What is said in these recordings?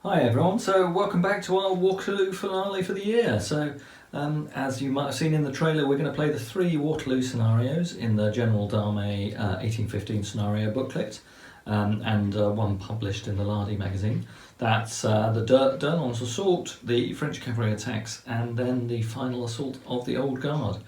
Hi everyone, so welcome back to our Waterloo finale for the year. So as you might have seen in the trailer, we're going to play the 3 Waterloo scenarios in the General Dame 1815 scenario booklet and one published in the Lardy magazine. That's the D'Erlon's assault, the French cavalry attacks, and then the final assault of the Old Guard.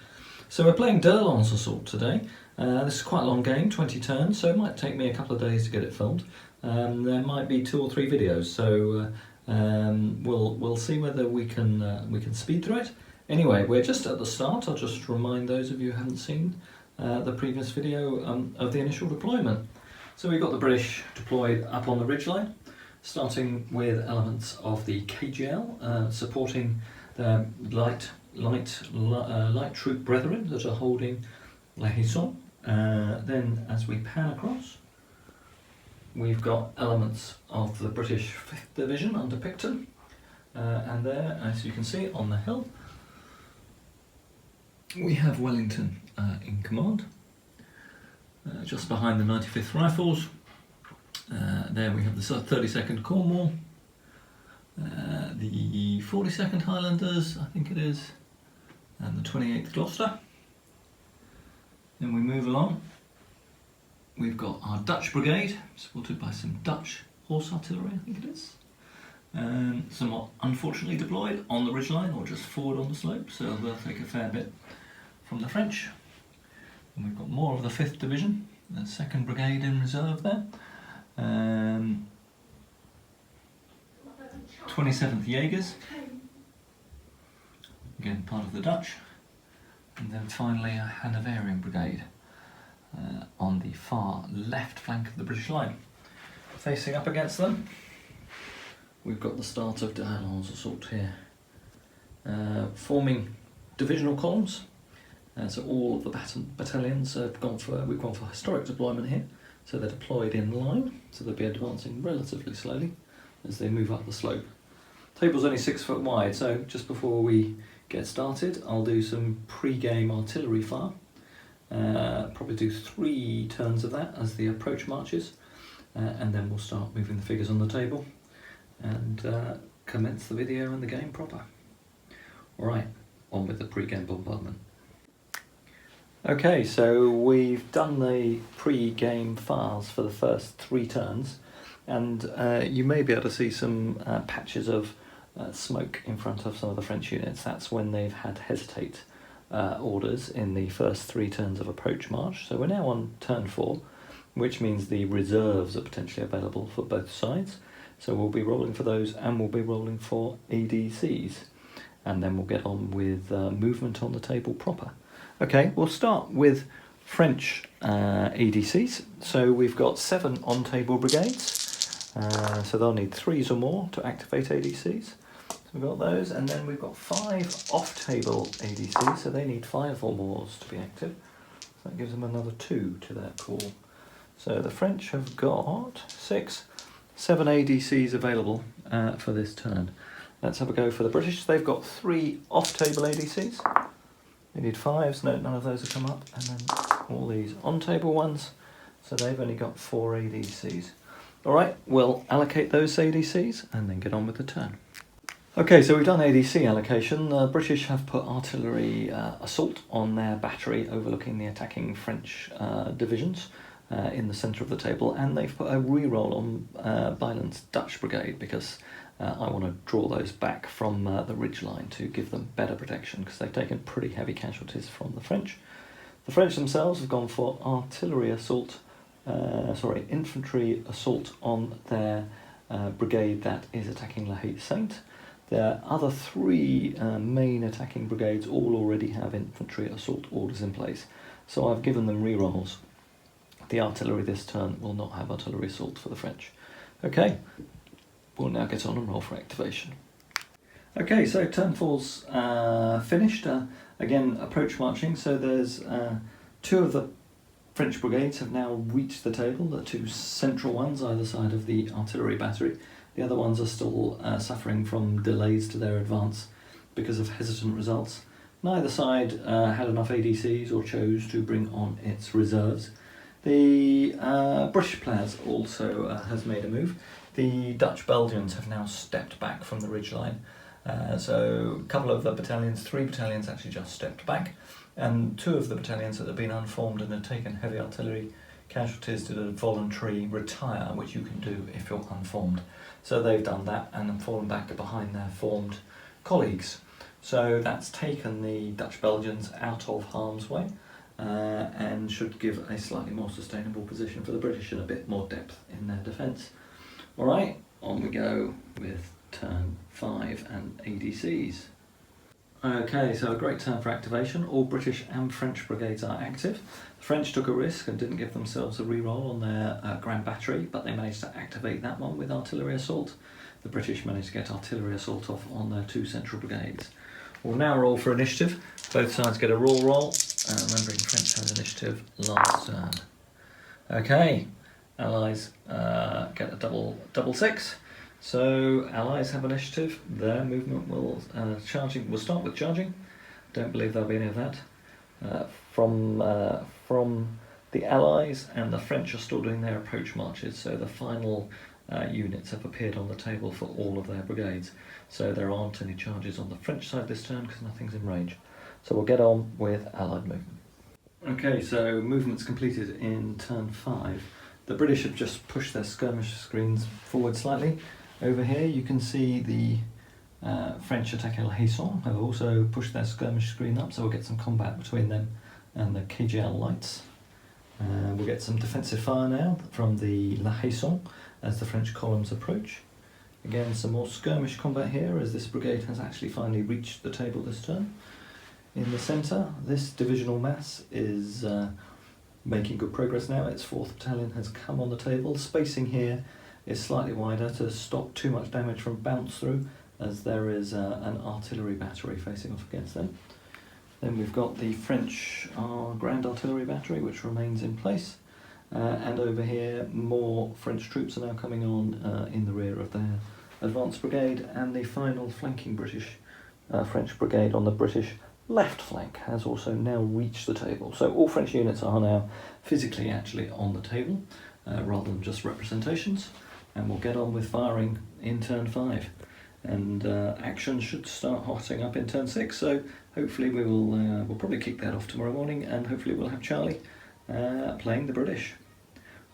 So we're playing D'Erlon's assault today. This is quite a long game, 20 turns, so it might take me a couple of days to get it filmed. There might be 2 or 3 videos, so we'll see whether we can speed through it. Anyway, we're just at the start. I'll just remind those of you who haven't seen the previous video of the initial deployment. So we've got the British deployed up on the ridgeline, starting with elements of the KGL supporting the light troop brethren that are holding La Haison. Then as we pan across, we've got elements of the British 5th Division under Picton, and there, as you can see on the hill, we have Wellington in command, just behind the 95th Rifles. There we have the 32nd Cornwall, the 42nd Highlanders, I think it is, and the 28th Gloucester. Then we move along. We've got our Dutch Brigade, supported by some Dutch horse artillery, I think it is. Somewhat unfortunately deployed on the ridgeline or just forward on the slope, so they'll take a fair bit from the French. And we've got more of the 5th Division, the 2nd Brigade in reserve there. 27th Jaegers, again part of the Dutch. And then finally a Hanoverian Brigade on the far left flank of the British line. Facing up against them, we've got the start of D'Erlon's assault here. Forming divisional columns, so all of the battalions have we've gone for historic deployment here. So they're deployed in line, so they'll be advancing relatively slowly as they move up the slope. Table's only 6 foot wide, so just before we get started, I'll do some pre-game artillery fire. Probably do 3 turns of that as the approach marches, and then we'll start moving the figures on the table and commence the video and the game proper. Alright, on with the pre-game bombardment. Okay, so we've done the pre-game fires for the first 3 turns, and you may be able to see some patches of smoke in front of some of the French units. That's when they've had hesitate orders in the first 3 turns of approach march. So we're now on turn 4, which means the reserves are potentially available for both sides. So we'll be rolling for those, and we'll be rolling for ADCs, and then we'll get on with movement on the table proper. Okay, we'll start with French ADCs. So we've got 7 on-table brigades, so they'll need 3s or more to activate ADCs. So we've got those, and then we've got 5 off-table ADCs, so they need 5 or more to be active. So that gives them another 2 to their call. So the French have got 7 ADCs available for this turn. Let's have a go for the British. They've got 3 off-table ADCs. They need 5s, no, none of those have come up, and then all these on-table ones, so they've only got 4 ADCs. Alright, we'll allocate those ADCs and then get on with the turn. Okay, so we've done ADC allocation. The British have put artillery assault on their battery overlooking the attacking French divisions in the centre of the table, and they've put a reroll on Byland's Dutch Brigade because I want to draw those back from the ridgeline to give them better protection because they've taken pretty heavy casualties from the French. The French themselves have gone for infantry assault on their brigade that is attacking La Haye Sainte. Their other 3 main attacking brigades all already have infantry assault orders in place, so I've given them rerolls. The artillery this turn will not have artillery assault for the French. Okay. We'll now get on and roll for activation. Okay, so turn 4's finished. Again, approach marching. So there's 2 of the French brigades have now reached the table, the 2 central ones either side of the artillery battery. The other ones are still suffering from delays to their advance because of hesitant results. Neither side had enough ADCs or chose to bring on its reserves. The British players also has made a move. The Dutch Belgians have now stepped back from the ridgeline. So a couple of the battalions, 3 battalions actually just stepped back, and 2 of the battalions that have been unformed and had taken heavy artillery casualties did a voluntary retire, which you can do if you're unformed. So they've done that and have fallen back behind their formed colleagues. So that's taken the Dutch Belgians out of harm's way and should give a slightly more sustainable position for the British and a bit more depth in their defence. Alright, on we go with turn 5 and ADCs. Okay, so a great turn for activation. All British and French brigades are active. The French took a risk and didn't give themselves a reroll on their Grand Battery, but they managed to activate that one with artillery assault. The British managed to get artillery assault off on their 2 central brigades. We'll now roll for initiative. Both sides get a roll, remembering French had initiative last turn. Okay, Allies get a double 6. So Allies have initiative. Their movement will will start with charging. Don't believe there'll be any of that. From the Allies, and the French are still doing their approach marches. So the final units have appeared on the table for all of their brigades. So there aren't any charges on the French side this turn because nothing's in range. So we'll get on with Allied movement. Okay, so movement's completed in turn 5. The British have just pushed their skirmish screens forward slightly. Over here you can see the French attack El Haisson have also pushed their skirmish screen up, so we'll get some combat between them and the KGL lights. We'll get some defensive fire now from the La Haisson as the French columns approach. Again, some more skirmish combat here as this brigade has actually finally reached the table this turn. In the centre, this divisional mass is making good progress now. Its 4th battalion has come on the table. Spacing here is slightly wider to stop too much damage from bounce through, as there is an artillery battery facing off against them. Then we've got the French Grand Artillery Battery, which remains in place. And over here, more French troops are now coming on in the rear of their advanced brigade, and the final flanking French brigade on the British left flank has also now reached the table. So all French units are now physically actually on the table, rather than just representations. And we'll get on with firing in turn 5. And action should start hotting up in turn 6, so hopefully we'll probably kick that off tomorrow morning, and hopefully we'll have Charlie playing the British.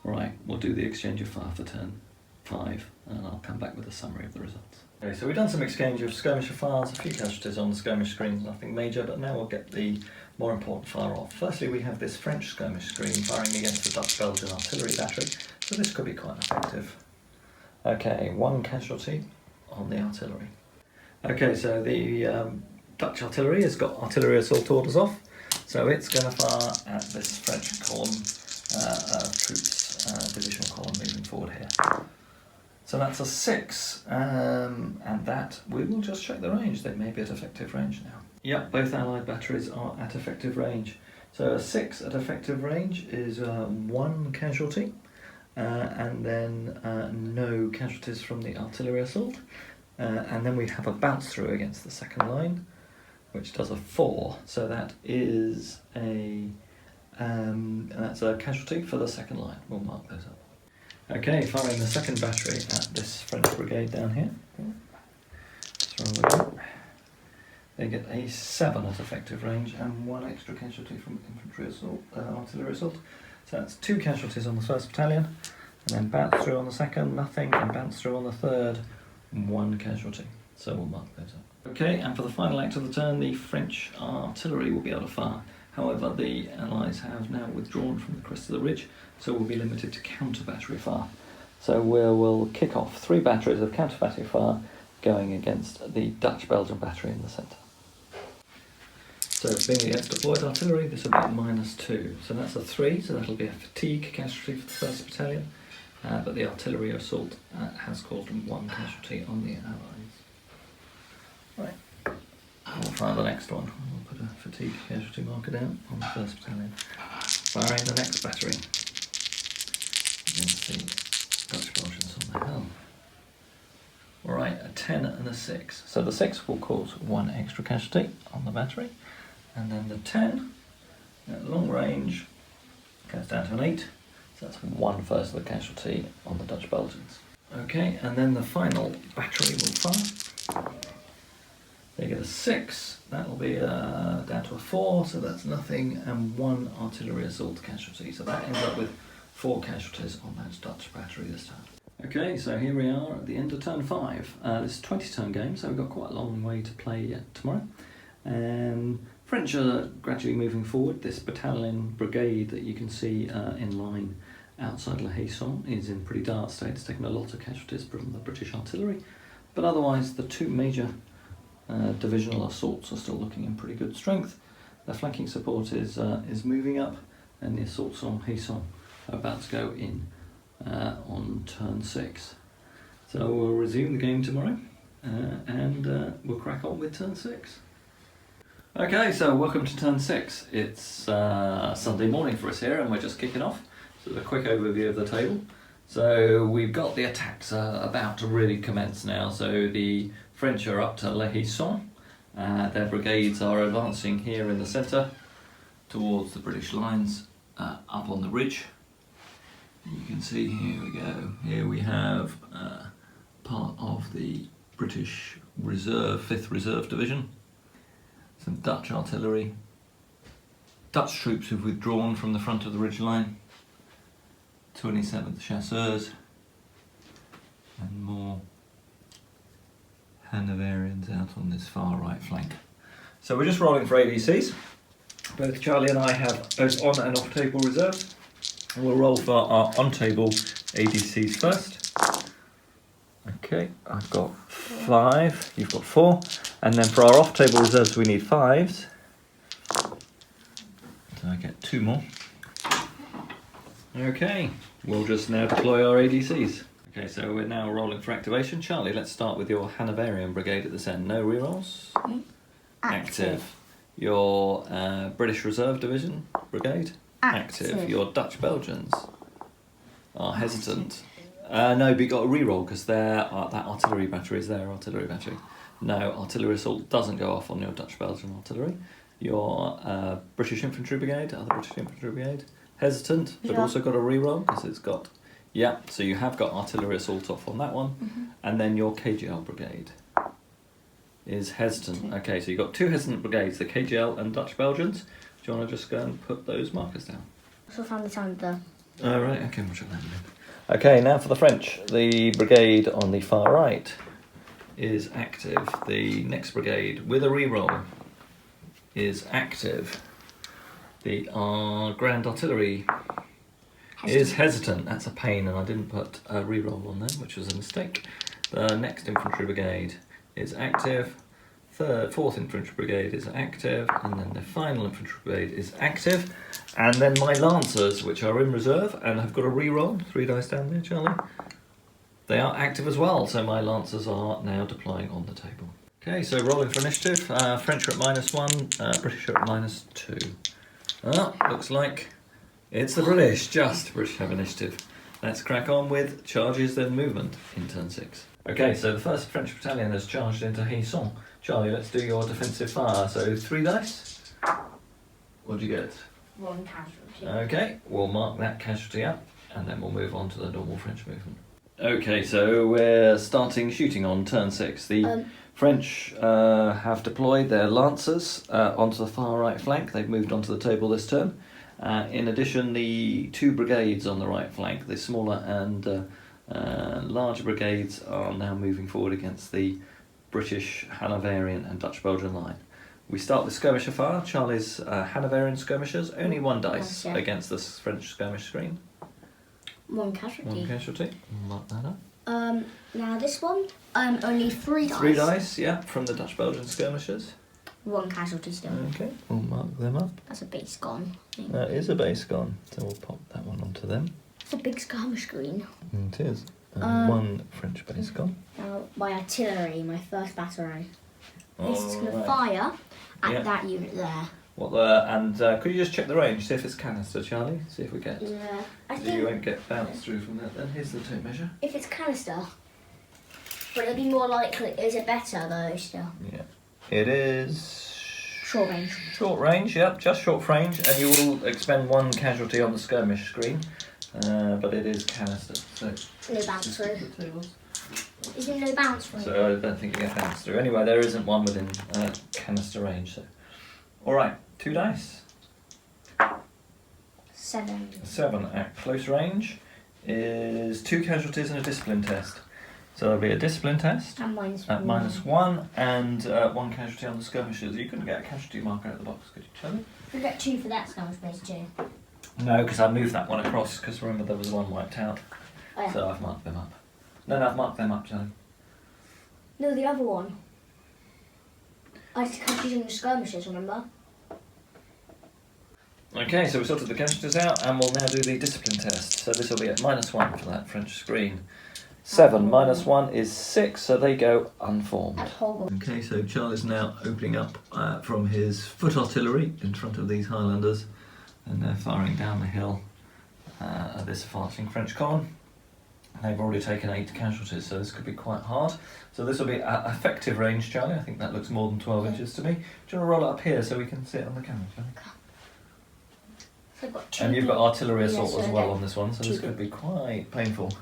Right, we'll do the exchange of fire for turn 5, and I'll come back with a summary of the results. Okay, so we've done some exchange of skirmisher fires, a few casualties on the skirmish screen, nothing major, but now we'll get the more important fire off. Firstly, we have this French skirmish screen firing against the Dutch-Belgian artillery battery, so this could be quite effective. Okay, 1 casualty on the artillery. Okay, so the Dutch artillery has got artillery assault orders off, so it's going to fire at this French column of troops, divisional column moving forward here. So that's a 6, and that, we will just check the range. They may be at effective range now. Yep, both Allied batteries are at effective range. So a 6 at effective range is 1 casualty, and then no casualties from the artillery assault. And then we have a bounce through against the second line, which does a 4. So that is that's a casualty for the second line. We'll mark those up. Okay, firing the second battery at this French brigade down here. They get a 7 at effective range and 1 extra casualty from infantry assault, artillery assault. So that's 2 casualties on the 1st battalion, and then bounce through on the 2nd, nothing, and bounce through on the 3rd, 1 casualty. So we'll mark those up. Okay, and for the final act of the turn, the French artillery will be able to fire. However, the Allies have now withdrawn from the crest of the ridge, so we'll be limited to counter-battery fire. So we'll kick off 3 batteries of counter-battery fire going against the Dutch-Belgian battery in the centre. So being against deployed artillery, this will be -2. So that's a 3, so that'll be a fatigue casualty for the 1st battalion, but the artillery assault has caused 1 casualty on the Allies. Right, we'll fire the next one. We'll put a fatigue casualty marker down on the 1st battalion. Firing the next battery against the Dutch Belgians on the helm. Alright, a 10 and a 6. So the 6 will cause 1 extra casualty on the battery, and then the 10 at long range goes down to an 8, so that's 1 first of the casualty on the Dutch Belgians. Okay, and then the final battery will fire. They get a 6, that will be down to a 4, so that's nothing, and 1 artillery assault casualty. So that ends up with 4 casualties on that Dutch battery this time. Okay, so here we are at the end of turn 5. This is a 20-turn game, so we've got quite a long way to play yet tomorrow. French are gradually moving forward. This battalion brigade that you can see in line outside La Haye-Saint is in pretty dire state. It's taken a lot of casualties from the British artillery, but otherwise the 2 major divisional assaults are still looking in pretty good strength. Their flanking support is moving up, and the assaults on Haye-Saint are about to go in on turn 6. So we'll resume the game tomorrow, and we'll crack on with turn 6. Okay, so welcome to turn 6. It's Sunday morning for us here, and we're just kicking off. So a quick overview of the table. So we've got the attacks about to really commence now. So the French are up to La Haye-Saint. Their brigades are advancing here in the centre towards the British lines up on the ridge. You can see, here we go. Here we have part of the British Reserve, 5th Reserve Division. Some Dutch artillery. Dutch troops who've withdrawn from the front of the ridgeline. 27th Chasseurs. And more Hanoverians out on this far right flank. So we're just rolling for ADCs. Both Charlie and I have both on and off table reserves. We'll roll for our on table ADCs first. Okay, I've got 5, you've got 4. And then for our off table reserves we need 5s. So I get 2 more. Okay, we'll just now deploy our ADCs. Okay, so we're now rolling for activation. Charlie, let's start with your Hanoverian brigade at this end. No rerolls. Active. Your British Reserve Division brigade. Active. Your Dutch Belgians are hesitant. No, but you got a reroll because that artillery battery is their artillery battery. No, artillery assault doesn't go off on your Dutch Belgian artillery. Your British Infantry Brigade, other British Infantry Brigade, hesitant, but also got a reroll because it's got. Yeah, so you have got artillery assault off on that one, and then your KGL brigade is hesitant. Okay, so you've got 2 hesitant brigades, the KGL and Dutch Belgians. Do you want to just go and put those markers down? So found the sound there. Oh, right, okay, we'll check that in. Okay, now for the French. The brigade on the far right is active. The next brigade with a reroll is active. The Grand Artillery is hesitant. That's a pain, and I didn't put a reroll on them, which was a mistake. The next infantry brigade is active. 4th Infantry Brigade is active, and then the final Infantry Brigade is active. And then my Lancers, which are in reserve and have got a reroll, 3 dice down there, Charlie. They are active as well, so my Lancers are now deploying on the table. Okay, so rolling for initiative. French are at -1, British are at -2. Looks like it's the British, just British have initiative. Let's crack on with charges, then movement in turn 6. Okay, so the 1st French battalion has charged into Haye-Saint. Charlie, let's do your defensive fire. So 3 dice. What'd you get? 1 casualty. Okay, we'll mark that casualty up, and then we'll move on to the normal French movement. Okay, so we're starting shooting on turn 6. The French have deployed their Lancers onto the far right flank. They've moved onto the table this turn. In addition, the 2 brigades on the right flank, the smaller and larger brigades, are now moving forward against the British, Hanoverian and Dutch Belgian line. We start with skirmisher fire. Charlie's Hanoverian skirmishers, only 1 dice against the French skirmish screen. 1 casualty. 1 casualty. Mark that up. Now this one, only 3 dice. 3 dice, yeah, from the Dutch Belgian skirmishers. 1 casualty still. Okay, we'll mark them up. That's a base gone. That is a base gone, so we'll pop that one onto them. It's a big skirmish screen. It is. 1 French base gone. Now my artillery, my 1st battery. This is going to Alright. fire at that unit there. Could you just check the range, see if it's canister, Charlie? See if we get. Yeah. I You think won't get bounced through from that then. Here's the tape measure. if it's canister, but it'll be more likely. Is it better though still? Yeah. It is. Short range. Short range, yep, just short range, and you will expend 1 casualty on the skirmish screen. but it is canister. So No bounce through. the tables. Is there no bounce through? So I don't think you get bounced through. Anyway, there isn't one within canister range. So, all right, 2 dice. 7. 7 at close range is 2 casualties and a discipline test. So there'll be a discipline test And mine's at -1 and 1 casualty on the skirmishers. You couldn't get a casualty marker out of the box, could you, Charlie? You get 2 for that skirmish base too. No, because I moved that one across, because remember there was one wiped out. Oh, yeah. So I've marked them up. No, I've marked them up, Charlie. No, the other one. I kept using the skirmishes, remember? Okay, so we sorted the casualties out, and we'll now do the discipline test. So this will be at -1 for that French screen. 7 -1 is 6, so they go unformed. At Holborn. Okay, so Charlie's now opening up from his foot artillery in front of these Highlanders, and they're firing down the hill at this advancing French column. They've already taken 8 casualties, so this could be quite hard. So this will be at effective range, Charlie. I think that looks more than 12 inches to me. Do you want to roll it up here so we can see it on the camera, Charlie? So I've got 2. And you've got artillery assault so as well then on this one, so this could be quite painful.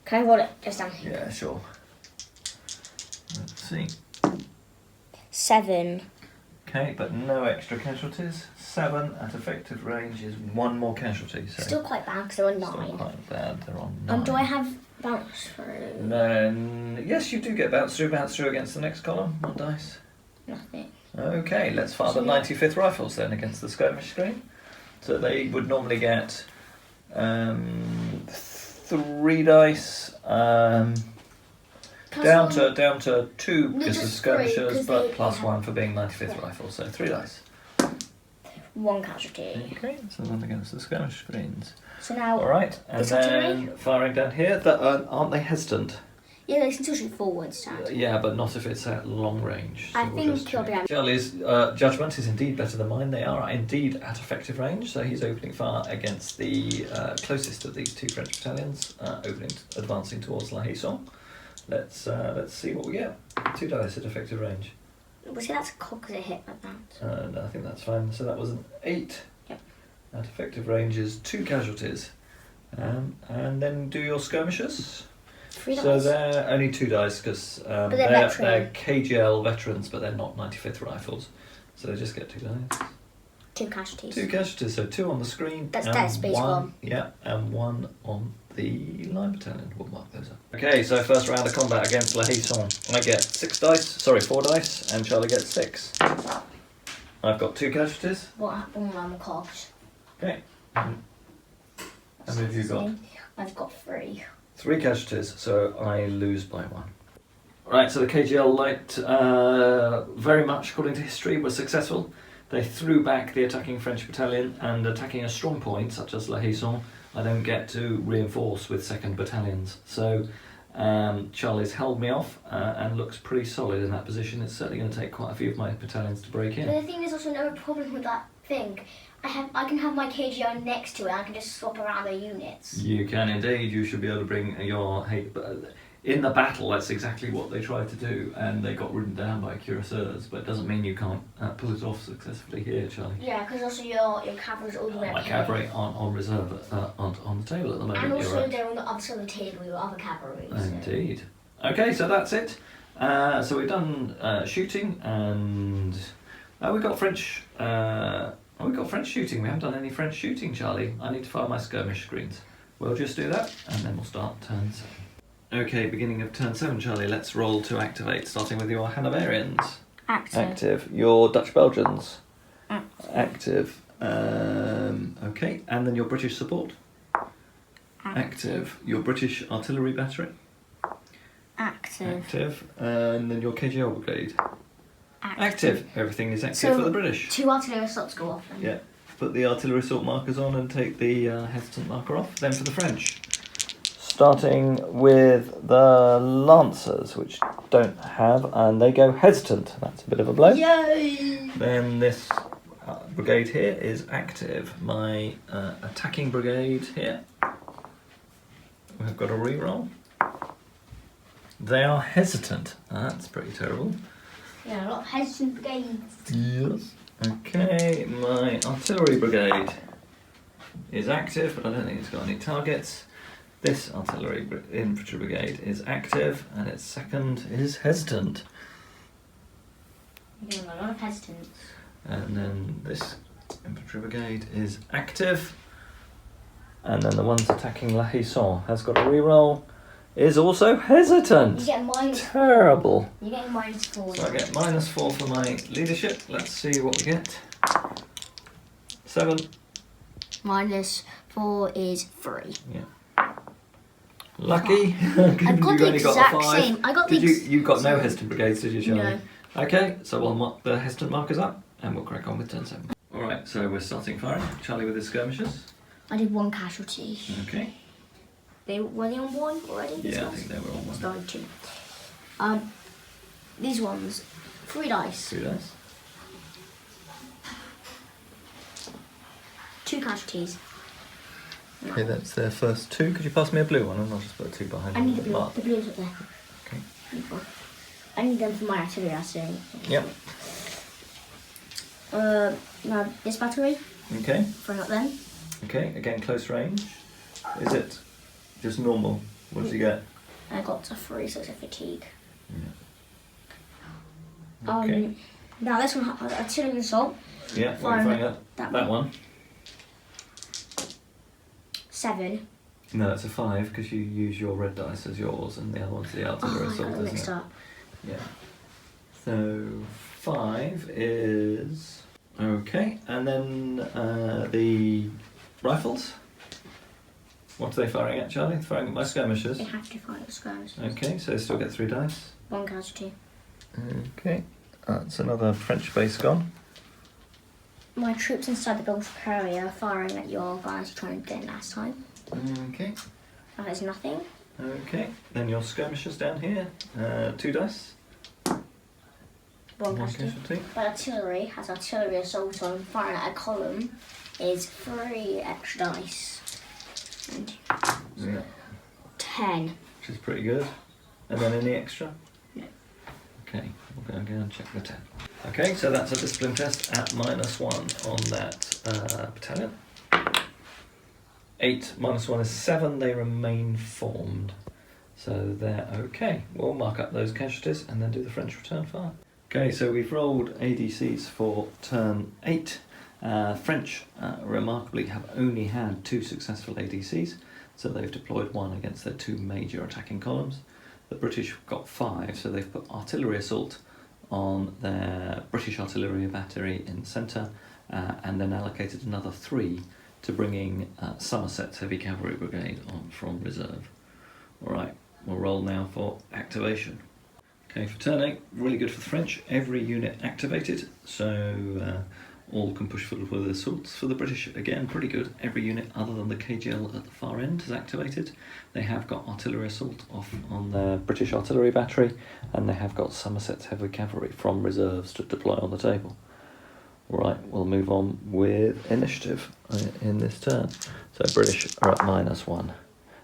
Can I roll it just down here? Yeah, sure. Let's see. 7. Okay, but no extra casualties. 7 at effective range is 1 more casualty. So Still quite bad because they're on 9. still quite bad. They're on 9. Do I have bounce through? Yes, you do get bounce through against the next column. 1 dice. Nothing. Okay, let's fire the 95th Rifles then against the skirmish screen. So they would normally get 3 dice. Down to 2 No, because of just skirmishers, 3, 'cause but they- plus 1 for being 95th Rifles. So 3 dice. 1 casualty. Okay, so then against the skirmish screens. So now. All right, and This then artillery? firing down here. Aren't they hesitant? Yeah, they can still shoot forwards, Dad. Yeah, but not if it's at long range. So I we'll think just you'll check. be able- Charlie's judgment is indeed better than mine. They are indeed at effective range, so he's opening fire against the closest of these 2 French battalions, advancing towards La Haison. Let's see what we get. 2 dice at effective range. Well, see, that's cool because it hit like that. No, I think that's fine. So that was an 8. Yep. At effective range is 2 casualties. And then do your skirmishers. 3 So dice. they're only 2 dice because they're they're veteran. KGL veterans, but they're not 95th Rifles. So they just get 2 dice. 2 casualties. 2 casualties, so 2 on the screen. That's and dead space 1. Yeah, and 1 on the line battalion. We'll mark those up. Okay, so first round of combat against La Haison. I get 4 dice, and Charlie gets 6. I've got 2 casualties. What happened when I'm a corpse? Okay. How many have you got? I've got 3. 3 casualties, so I lose by 1. Right, so the KGL Light, very much according to history, was successful. They threw back the attacking French battalion, and attacking a strong point, such as La Haison, I don't get to reinforce with 2nd battalions. So Charlie's held me off and looks pretty solid in that position. It's certainly going to take quite a few of my battalions to break in. But the thing is also no problem with that thing. I can have my KGI next to it and I can just swap around the units. You can indeed. You should be able to bring your... In the battle, that's exactly what they tried to do, and they got ridden down by cuirassiers, but it doesn't mean you can't pull it off successfully here, Charlie. Yeah, because also your cavalry's all the way My up here. cavalry aren't on reserve, aren't on the table at the moment. And you're also right. they're on the other side of the table, your other cavalry. So. Indeed. Okay, so that's it. So we've done shooting, and we've got French. We've got French shooting. We haven't done any French shooting, Charlie. I need to fire my skirmish screens. We'll just do that, and then we'll start turn 7. Okay, beginning of turn 7, Charlie. Let's roll to activate, starting with your Hanoverians. Active. Your Dutch Belgians. Active. Okay, and then your British support. Active. Your British artillery battery. Active. And then your KGL brigade. Active. Everything is active So, for the British. 2 artillery assaults go off then. Yeah. Put the artillery assault markers on and take the hesitant marker off. Then for the French. Starting with the Lancers, which don't have, and they go hesitant. That's a bit of a blow. Yay! Then this brigade here is active. My attacking brigade here. We've got a reroll. They are hesitant. That's pretty terrible. Yeah, a lot of hesitant brigades. Yes. Okay, my artillery brigade. is active, but I don't think it's got any targets. This artillery infantry brigade is active, and its second is hesitant. You're doing a lot of hesitance. And then this infantry brigade is active. And then the ones attacking La Hisson has got a reroll, is also hesitant. You get minus. Terrible. You're getting -4. So I get -4 for my leadership. Let's see what we get. 7. -4 is 3. Yeah. Lucky. I got the exact same. I got the You got no hesitant brigades, did you, Charlie? No. Okay, so we'll mark the hesitant markers up, and we'll crack on with turn 7. All right, so we're starting firing. Charlie with his skirmishers. I did 1 casualty. Okay. Were they on 1 already? These Yeah, I ones? think they were on 1. Started 2. These ones, 3 dice. 2 dice. 2 casualties. Okay, that's their first 2. Could you pass me a blue one, and I'll just put a 2 behind I need the the blue. mark. The blue's up there. Okay. I need them for my artillery, so. Yep. Now this battery, Okay. bring up them. Okay, again, close range. Is it just normal? What does he get? I got a 3, so it's a fatigue. Okay. Now this one, artillery assault, Yeah, what are you Fire firing at? that one. 7. No, it's a 5 because you use your red dice as yours, and the other one's the artillery I assault, got mixed isn't it? up. Yeah. So 5 is okay, and then the rifles. What are they firing at, Charlie? They're firing at my skirmishers. They have to fire skirmishes. Okay, so they still get 3 dice. 1 casualty. Okay, that's another French base gone. My troops inside the Belgian carrier are firing at your guys trying to get in last time. Okay. That is nothing. Okay, then your skirmishers down here. 2 dice. 1 casualty. But artillery has artillery assault on, firing at a column is 3 extra dice. And Yeah. 10. Which is pretty good. And then any extra? No. Okay, we'll go again and check the 10. Okay, so that's a discipline test at -1 on that battalion. 8 -1 is 7, they remain formed. So they're okay. We'll mark up those casualties and then do the French return fire. Okay, so we've rolled ADCs for turn 8. French, remarkably, have only had 2 successful ADCs, so they've deployed 1 against their 2 major attacking columns. The British got 5, so they've put artillery assault on their British artillery battery in the centre, and then allocated another 3 to bringing Somerset's heavy cavalry brigade on from reserve. Alright, we'll roll now for activation. Okay, for turn 8, really good for the French. Every unit activated, so all can push forward with assaults. For the British, again, pretty good. Every unit other than the KGL at the far end is activated. They have got artillery assault off on their British artillery battery, and they have got Somerset's heavy cavalry from reserves to deploy on the table. Right, we'll move on with initiative in this turn. So British are at -1.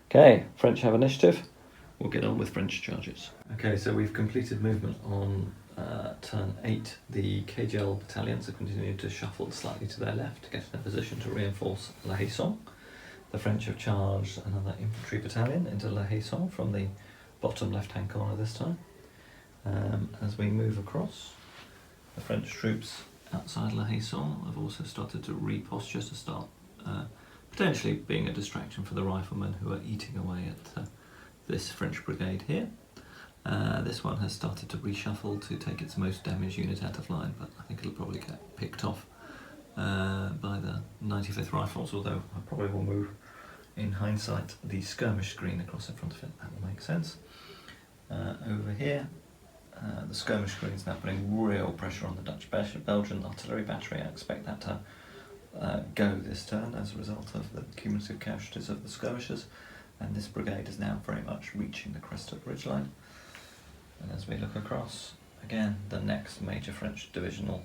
Okay, French have initiative. We'll get on with French charges. Okay, so we've completed movement on turn 8. The KGL battalions are continuing to shuffle slightly to their left to get in a position to reinforce La Hisson. The French have charged another infantry battalion into La Hisson from the bottom left-hand corner this time. As we move across, the French troops outside La Hisson have also started to reposture to start potentially being a distraction for the riflemen who are eating away at this French brigade here. This one has started to reshuffle to take its most damaged unit out of line, but I think it'll probably get picked off by the 95th Rifles, although I probably will move, in hindsight, the skirmish screen across in front of it. That will make sense. Over here, the skirmish screen is now putting real pressure on the Dutch-Belgian artillery battery. I expect that to go this turn as a result of the cumulative casualties of the skirmishers, and this brigade is now very much reaching the crest of the ridgeline. And as we look across, again, the next major French divisional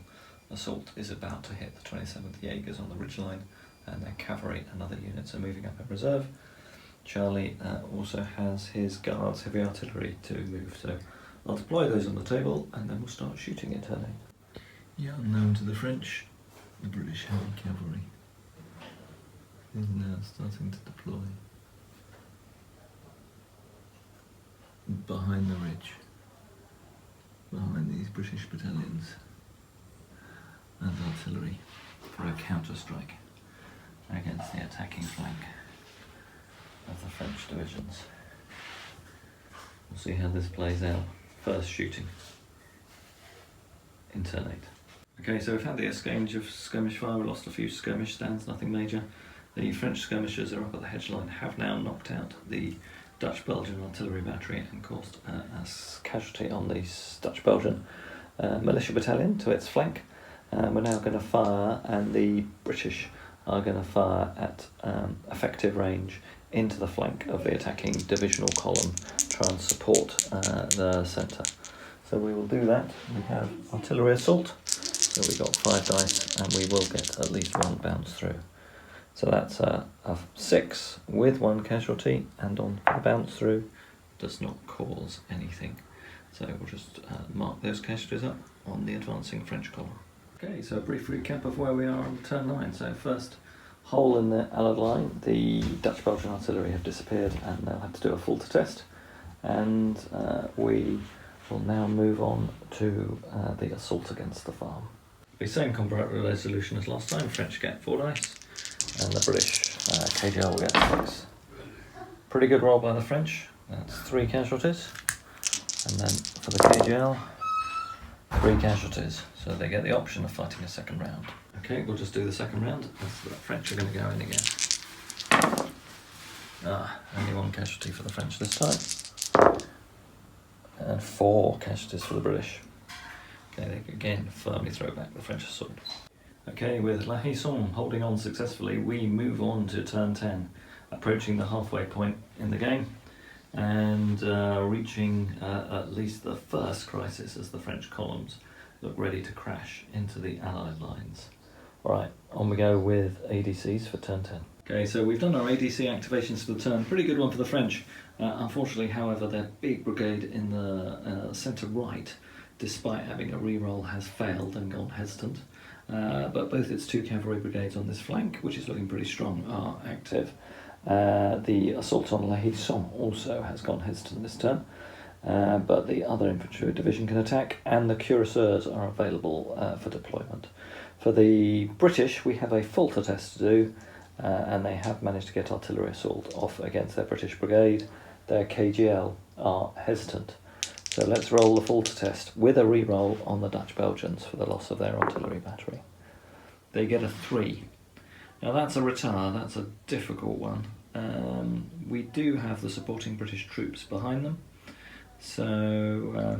assault is about to hit the 27th Jaegers on the ridgeline, and their cavalry and other units are moving up in reserve. Charlie also has his guards heavy artillery to move, so I'll deploy those on the table and then we'll start shooting in turn 8. Yeah, unknown to the French, the British heavy cavalry. is now starting to deploy behind the ridge, behind these British battalions and artillery for a counter-strike against the attacking flank of the French divisions. We'll see how this plays out. First shooting in turn 8. Okay, so we've had the exchange of skirmish fire. We lost a few skirmish stands, nothing major. The French skirmishers are up at the hedge line, have now knocked out the Dutch-Belgian artillery battery and caused a casualty on the Dutch-Belgian militia battalion to its flank. We're now going to fire, and the British are going to fire at effective range into the flank of the attacking divisional column, try and support the centre. So we will do that. We have artillery assault, so we got 5 dice, and we will get at least 1 bounce through. So that's a 6 with 1 casualty, and on the bounce through does not cause anything. So we'll just mark those casualties up on the advancing French column. Okay, so a brief recap of where we are on turn 9. So first hole in the Allied line, the Dutch-Belgian artillery have disappeared and they'll have to do a Fulter test. And we will now move on to the assault against the farm. The same combat resolution as last time. French get 4 dice and the British KGL will get 6. Pretty good roll by the French. That's 3 casualties. And then for the KGL, 3 casualties. So they get the option of fighting a second round. Okay, we'll just do the second round as the French are going to go in again. Only 1 casualty for the French this time. And 4 casualties for the British. Okay, they again firmly throw back the French assault. Okay, with La Hisson holding on successfully, we move on to turn 10, approaching the halfway point in the game and reaching at least the first crisis as the French columns look ready to crash into the Allied lines. Alright, on we go with ADCs for turn 10. Okay, so we've done our ADC activations for the turn. Pretty good one for the French. Unfortunately, however, their big brigade in the centre right, despite having a reroll, has failed and gone hesitant. But both its 2 cavalry brigades on this flank, which is looking pretty strong, are active. The assault on La Hisson also has gone hesitant this turn, but the other infantry division can attack, and the cuirassiers are available for deployment. For the British, we have a Fulter test to do, and they have managed to get artillery assault off against their British brigade. Their KGL are hesitant. So let's roll the Fulter test with a reroll on the Dutch Belgians for the loss of their artillery battery. They get a 3. Now that's a retard, that's a difficult one. We do have the supporting British troops behind them, so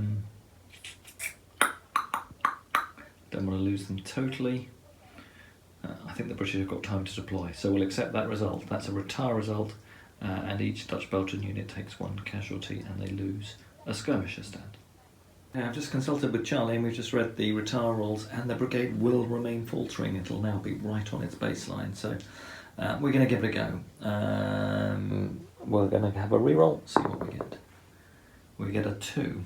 don't want to lose them totally. I think the British have got time to deploy, so we'll accept that result. That's a retire result, and each Dutch-Belgian unit takes 1 casualty and they lose a skirmisher stand. Now, I've just consulted with Charlie and we've just read the retire rolls, and the brigade will remain faltering. It'll now be right on its baseline, so we're going to give it a go. We're going to have a reroll, see what we get. We get a 2.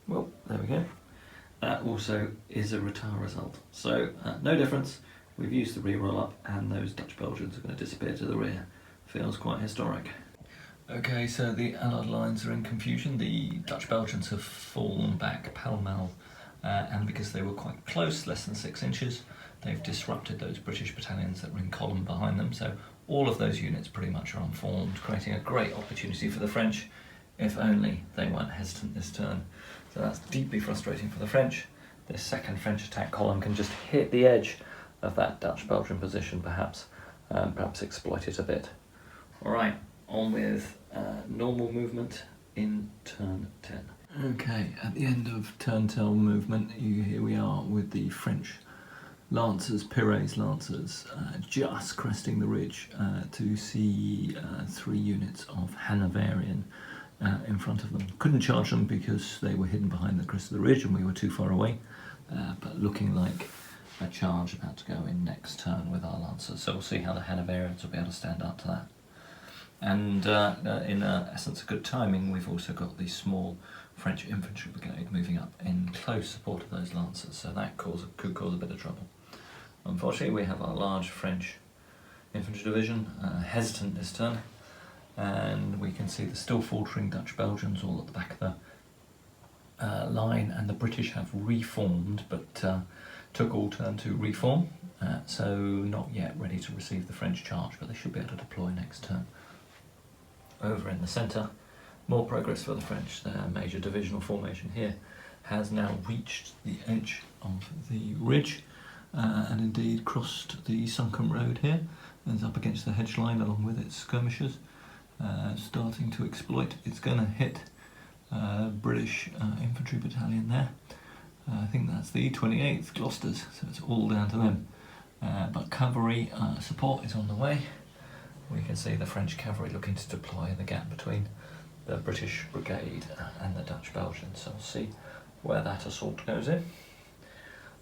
Well, there we go. That also is a retire result. So, no difference. We've used the reroll up, and those Dutch Belgians are going to disappear to the rear. Feels quite historic. Okay, so the Allied lines are in confusion. The Dutch Belgians have fallen back pell-mell, and because they were quite close, less than 6 inches, they've disrupted those British battalions that were in column behind them. So all of those units pretty much are unformed, creating a great opportunity for the French, if only they weren't hesitant this turn. So that's deeply frustrating for the French. This second French attack column can just hit the edge of that Dutch-Belgian position, perhaps exploit it a bit. Alright, on with normal movement in turn 10. Okay, at the end of turn 10 movement, here we are with the French Lancers, Piret's Lancers, just cresting the ridge to see 3 units of Hanoverian in front of them. Couldn't charge them because they were hidden behind the crest of the ridge and we were too far away, but looking like a charge about to go in next turn with our Lancers. So we'll see how the Hanoverians will be able to stand up to that. And in essence of good timing, we've also got the small French infantry brigade moving up in close support of those Lancers, so that could cause a bit of trouble. Unfortunately, we have our large French infantry division, hesitant this turn, and we can see the still faltering Dutch Belgians all at the back of the line, and the British have reformed, but took all turn to reform, so not yet ready to receive the French charge, but they should be able to deploy next turn. Over in the centre, more progress for the French. Their major divisional formation here has now reached the edge of the ridge, and indeed crossed the sunken road here, and is up against the hedge line along with its skirmishers, starting to exploit. It's going to hit British infantry battalion there. I think that's the 28th Gloucesters, so it's all down to them. But cavalry support is on the way. We can see the French cavalry looking to deploy in the gap between the British Brigade and the Dutch Belgians, so we'll see where that assault goes in.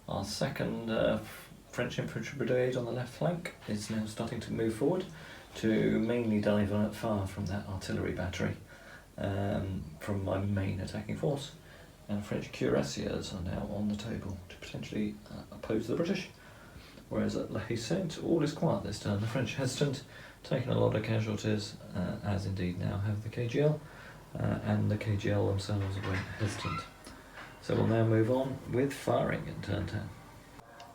Our second French infantry brigade on the left flank is now starting to move forward to mainly divert far from that artillery battery from my main attacking force, and French cuirassiers are now on the table to potentially oppose the British. Whereas at La Haye-Sainte, all is quiet this turn. The French hesitant, taking a lot of casualties, as indeed now have the KGL, and the KGL themselves are hesitant. So we'll now move on with firing in turn 10.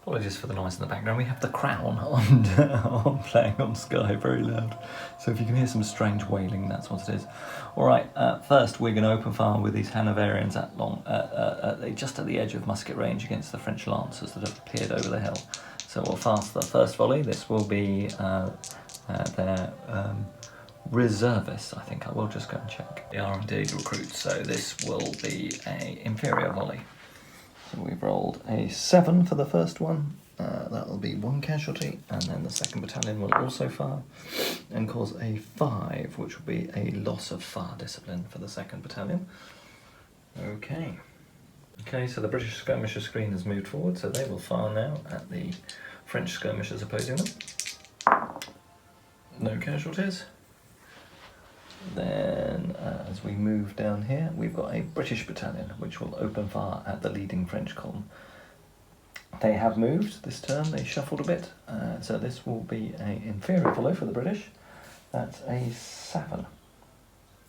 Apologies for the noise in the background. We have the Crown on playing on Sky, very loud. So if you can hear some strange wailing, that's what it is. All right, first we're going to open fire with these Hanoverians just at the edge of musket range against the French lancers that have appeared over the hill. So we'll fast the first volley. This will be their reservists, I think. I will just go and check. They are indeed recruits, so this will be an inferior volley. So we've rolled a 7 for the first one. That will be 1 casualty, and then the second battalion will also fire and cause a 5, which will be a loss of fire discipline for the second battalion. Okay. Okay, so the British skirmisher screen has moved forward, so they will fire now at the French skirmishers opposing them. No casualties. Then, as we move down here, we've got a British battalion which will open fire at the leading French column. They have moved this turn, they shuffled a bit, so this will be an inferior volley for the British. That's a 7,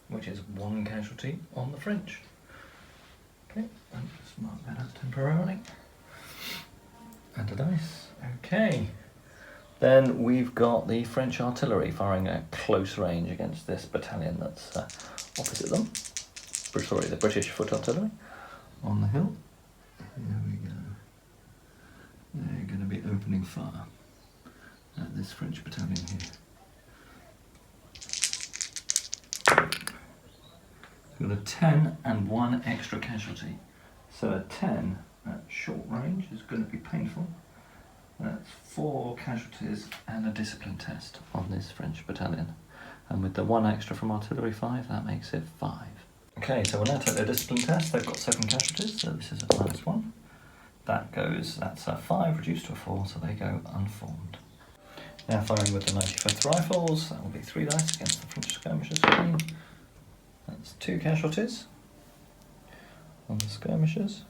which is 1 casualty on the French. Okay, I'll just mark that up temporarily. And a dice. Okay. Then we've got the French artillery firing at close range against this battalion that's opposite them. Sorry, the British foot artillery on the hill. Here we go. They're going to be opening fire at this French battalion here. We've got a 10 and 1 extra casualty. So a 10 at short range is going to be painful. That's 4 casualties and a discipline test on this French battalion. And with the 1 extra from artillery 5, that makes it 5. Okay, so we'll now take their discipline test. They've got 7 casualties, so this is a -1. That's a 5 reduced to a 4, so they go unformed. Now firing with the 95th Rifles, that will be 3 dice against the French skirmishers screen. That's 2 casualties on the skirmishers.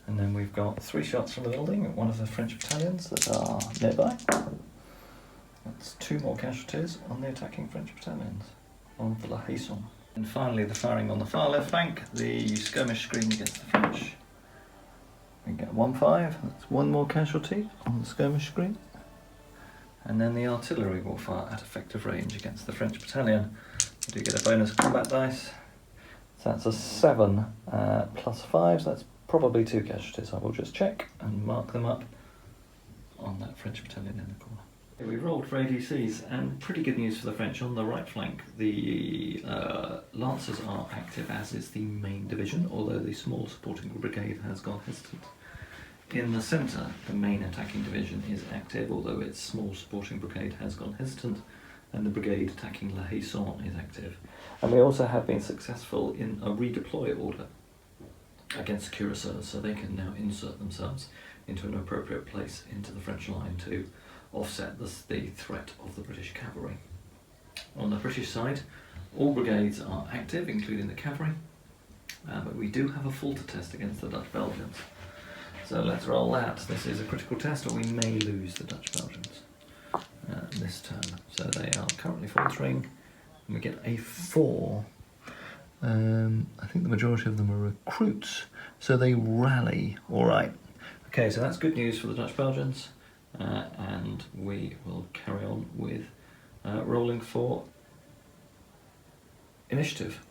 And then we've got 3 shots from the building at one of the French battalions that are nearby. That's 2 more casualties on the attacking French battalions on La Haye-Sainte. And finally the firing on the far left flank, the skirmish screen against the French. We get 1-5, that's 1 more casualty on the skirmish screen. And then the artillery will fire at effective range against the French battalion. We do get a bonus combat dice. So that's a 7 plus 5, so that's probably 2 casualties. I will just check and mark them up on that French battalion in the corner. We've rolled for ADCs, and pretty good news for the French. On the right flank, the Lancers are active, as is the main division, although the small supporting brigade has gone hesitant. In the centre, the main attacking division is active, although its small supporting brigade has gone hesitant, and the brigade attacking La Haye-Sainte is active. And we also have been successful in a redeploy order against cuirassiers, so they can now insert themselves into an appropriate place into the French line to offset the threat of the British cavalry. On the British side, all brigades are active, including the cavalry, but we do have a falter test against the Dutch Belgians. So let's roll that. This is a critical test, or we may lose the Dutch Belgians this turn. So they are currently faltering, and we get a 4. I think the majority of them are recruits, so they rally. All right. Okay, so that's good news for the Dutch Belgians, and we will carry on with rolling for initiative.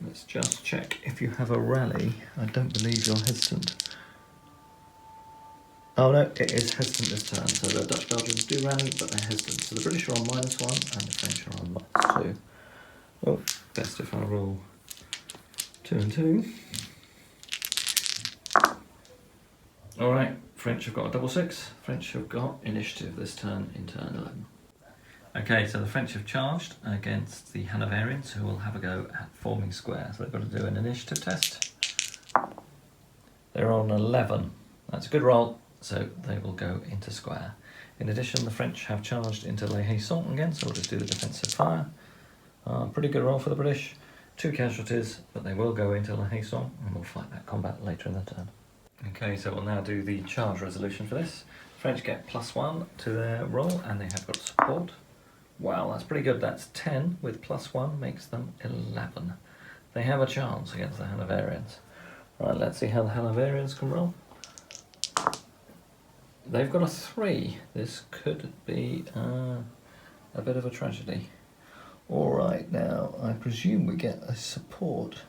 Let's just check if you have a rally. I don't believe you're hesitant. Oh no, it is hesitant this turn, so the Dutch Belgians do rally, but they're hesitant. So the British are on -1 and the French are on -2. Well, best if I roll 2 and 2. Alright, French have got a double 6. French have got initiative this turn in turn 11. Okay, so the French have charged against the Hanoverians, who will have a go at forming square. So they've got to do an initiative test. They're on 11. That's a good roll, so they will go into square. In addition, the French have charged into Les Haissons again, so we'll just do the defensive fire. Pretty good roll for the British. 2 casualties, but they will go into Les Haissons, and we'll fight that combat later in the turn. Okay, so we'll now do the charge resolution for this. French get +1 to their roll, and they have got support. Wow, that's pretty good. That's 10 with +1 makes them 11. They have a chance against the Hanoverians. Right, let's see how the Hanoverians can roll. They've got a 3. This could be a bit of a tragedy. Alright, now I presume we get a support.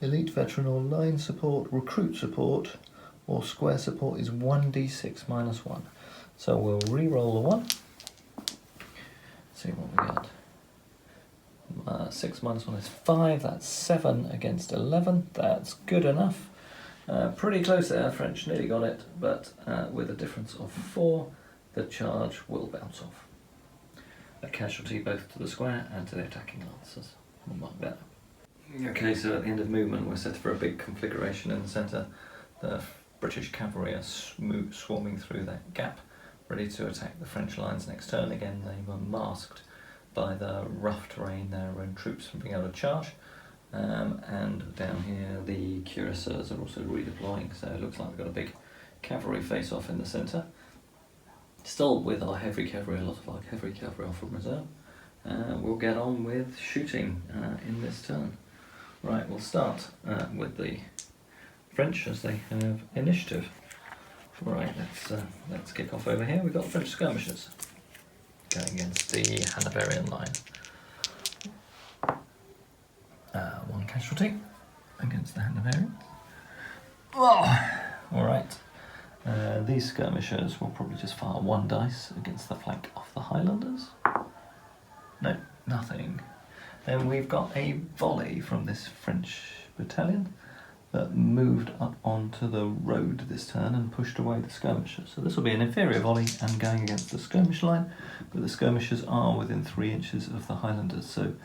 Elite veteran or line support, recruit support, or square support is 1d6 -1. So we'll re-roll the 1. See what we get. 6 -1 is 5, that's 7 against 11, that's good enough. Pretty close there, French nearly got it, but with a difference of 4, the charge will bounce off. A casualty both to the square and to the attacking lancers. Much better. Okay, so at the end of movement we're set for a big configuration in the centre. The British cavalry are swarming through that gap, ready to attack the French lines next turn. Again, they were masked by the rough terrain, their own troops from being able to charge. And down here the cuirassiers are also redeploying, so it looks like we've got a big cavalry face-off in the centre. Still with our heavy cavalry, a lot of our heavy cavalry are from reserve. We'll get on with shooting in this turn. Right, we'll start with the French as they have initiative. Right, let's kick off over here. We've got French skirmishers going against the Hanoverian line. 1 casualty against the Hanoverians. Oh, all right. These skirmishers will probably just fire 1 dice against the flank of the Highlanders. No, nothing. Then we've got a volley from this French battalion that moved up onto the road this turn and pushed away the skirmishers. So this will be an inferior volley and going against the skirmish line, but the skirmishers are within 3 inches of the Highlanders, so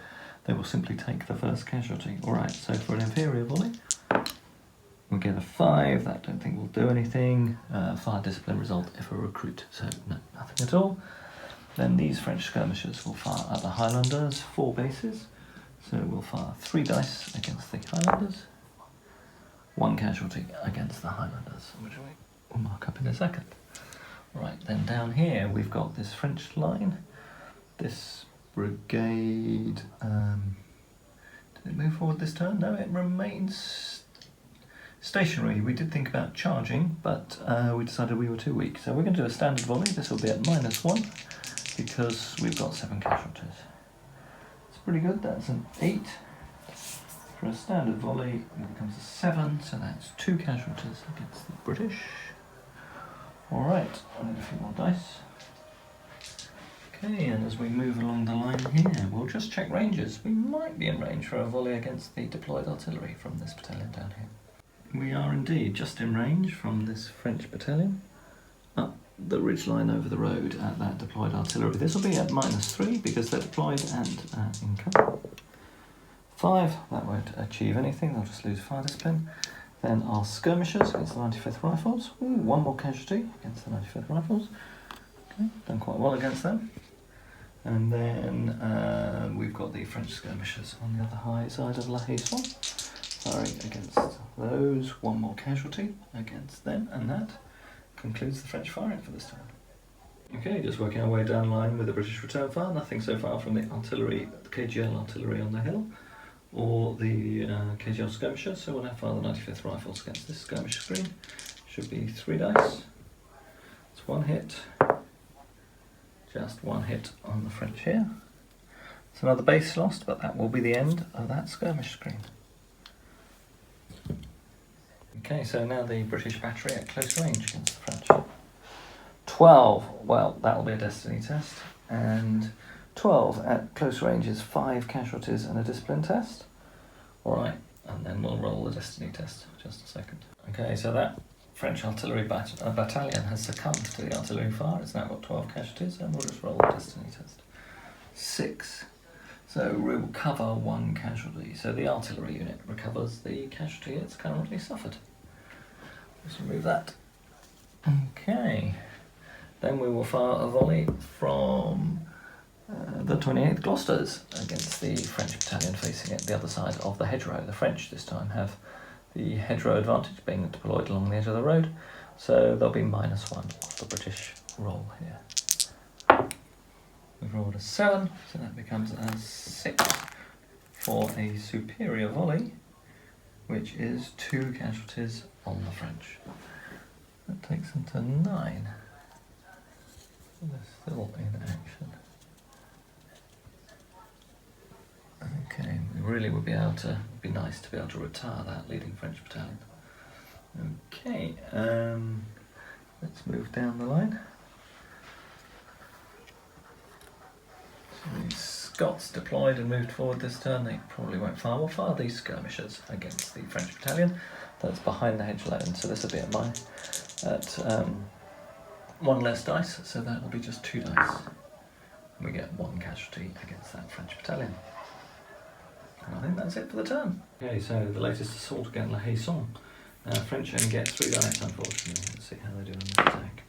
they will simply take the first casualty. Alright, so for an inferior volley, we'll get a 5, that I don't think will do anything. Fire discipline result if a recruit, so no, nothing at all. Then these French skirmishers will fire at the Highlanders, 4 bases. So we'll fire 3 dice against the Highlanders, 1 casualty against the Highlanders, which we'll mark up in a second. Right, then down here we've got this French line, this brigade. Did it move forward this turn? No, it remains stationary. We did think about charging, but we decided we were too weak. So we're going to do a standard volley. This will be at -1 because we've got 7 casualties. It's pretty good. That's an 8. For a standard volley, it becomes a 7, so that's 2 casualties against the British. Alright, I need a few more dice. Okay, and as we move along the line here, we'll just check ranges. We might be in range for a volley against the deployed artillery from this battalion down here. We are indeed just in range from this French battalion up the ridgeline over the road at that deployed artillery. This will be at -3 because they're deployed and in cover. 5, that won't achieve anything, they'll just lose fire discipline. Then our skirmishers against the 95th Rifles. Ooh, 1 more casualty against the 95th Rifles. Okay, done quite well against them. And then we've got the French skirmishers on the other high side of La Haissons. firing against those. One more casualty against them, and that concludes the French firing for this turn. Okay, just working our way down line with the British return fire. Nothing so far from the artillery, the KGL artillery on the hill, or the KGL skirmishers. So we'll now fire the 95th Rifles against this skirmish screen. Should be 3 dice. It's 1 hit. Just 1 hit on the French here. It's another base lost, but that will be the end of that skirmish screen. Okay, so now the British battery at close range against the French. 12, well, that'll be a destiny test, and 12 at close range is 5 casualties and a discipline test. Alright, and then we'll roll the destiny test, just a second. Okay, so that French artillery battalion has succumbed to the artillery fire. It's now got 12 casualties, and we'll just roll the destiny test. 6. So we'll recover 1 casualty. So the artillery unit recovers the casualty it's currently suffered. Just remove that. Okay. Then we will fire a volley from the 28th Gloucesters against the French battalion facing at the other side of the hedgerow. The French this time have the hedgerow advantage, being deployed along the edge of the road, so there'll be -1 off the British roll here. We've rolled a 7, so that becomes a 6 for a superior volley, which is 2 casualties on the French. That takes them to 9. They're still in action. Okay, we really would be able to, it'd be nice to be able to retire that leading French battalion. Okay, let's move down the line. So the Scots deployed and moved forward this turn. They probably won't fire. We'll fire these skirmishers against the French battalion that's behind the hedge lane. So this will be at 1 less dice, so that will be just 2 dice. And we get 1 casualty against that French battalion. And I think that's it for the turn. Okay, so the latest assault against La Haye-Saint. French only get 3 dice, unfortunately. Let's see how they do on this attack.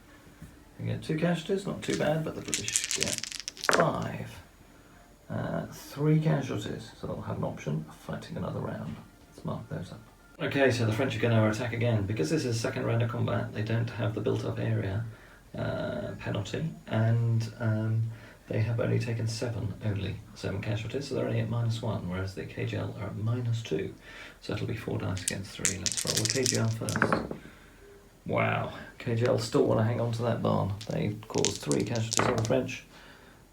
We get 2 casualties, not too bad, but the British get 5. 3 casualties, so they'll have an option of fighting another round. Let's mark those up. Okay, so the French are going to attack again. Because this is a second round of combat, they don't have the built-up area penalty, and they have only taken 7 casualties, so they're only at -1, whereas the KGL are at -2, so it'll be 4 dice against 3. Let's roll the KGL first. Wow, KGL still want to hang on to that barn. They caused 3 casualties on the French,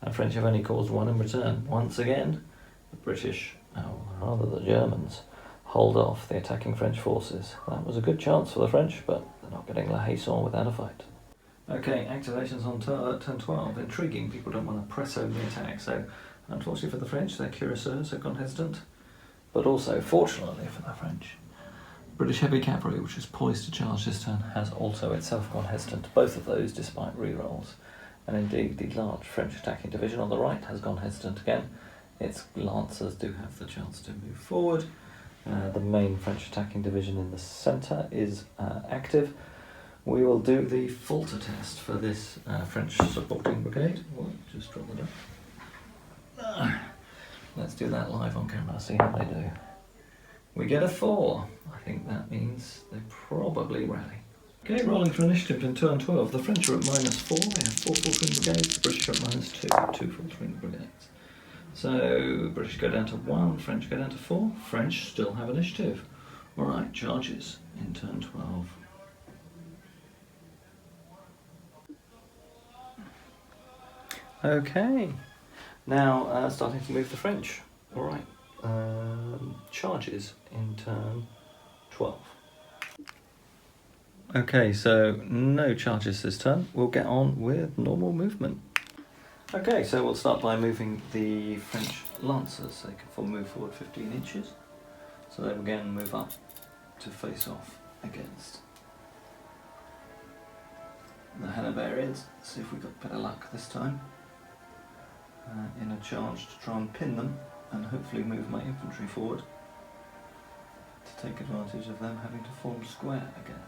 and French have only caused 1 in return. Once again, the British, or rather the Germans, hold off the attacking French forces. That was a good chance for the French, but they're not getting La Haye-Saint without a fight. Okay, activations on turn 12. Intriguing, people don't want to press over the attack, so unfortunately for the French, their cuirassiers have gone hesitant. But also, fortunately for the French, British heavy cavalry, which is poised to charge this turn, has also itself gone hesitant. Both of those despite rerolls. And indeed, the large French attacking division on the right has gone hesitant again. Its lancers do have the chance to move forward. The main French attacking division in the centre is active. We will do the falter test for this French supporting brigade. We'll just drop it up. Let's do that live on camera, see how they do. We get a 4. I think that means they probably rally. Okay, rolling for initiative in turn 12. The French are at -4. They have 4 faltering brigades. The British are at -2. 2 faltering brigades. So British go down to 1. French go down to 4. French still have initiative. All right, charges in turn 12. Okay, now starting to move the French. All right, charges in turn 12. Okay, so no charges this turn. We'll get on with normal movement. Okay, so we'll start by moving the French lancers. So they can move forward 15 inches. So they will again move up to face off against the Hanoverians. See if we've got better luck this time. In a charge to try and pin them and hopefully move my infantry forward to take advantage of them having to form square again.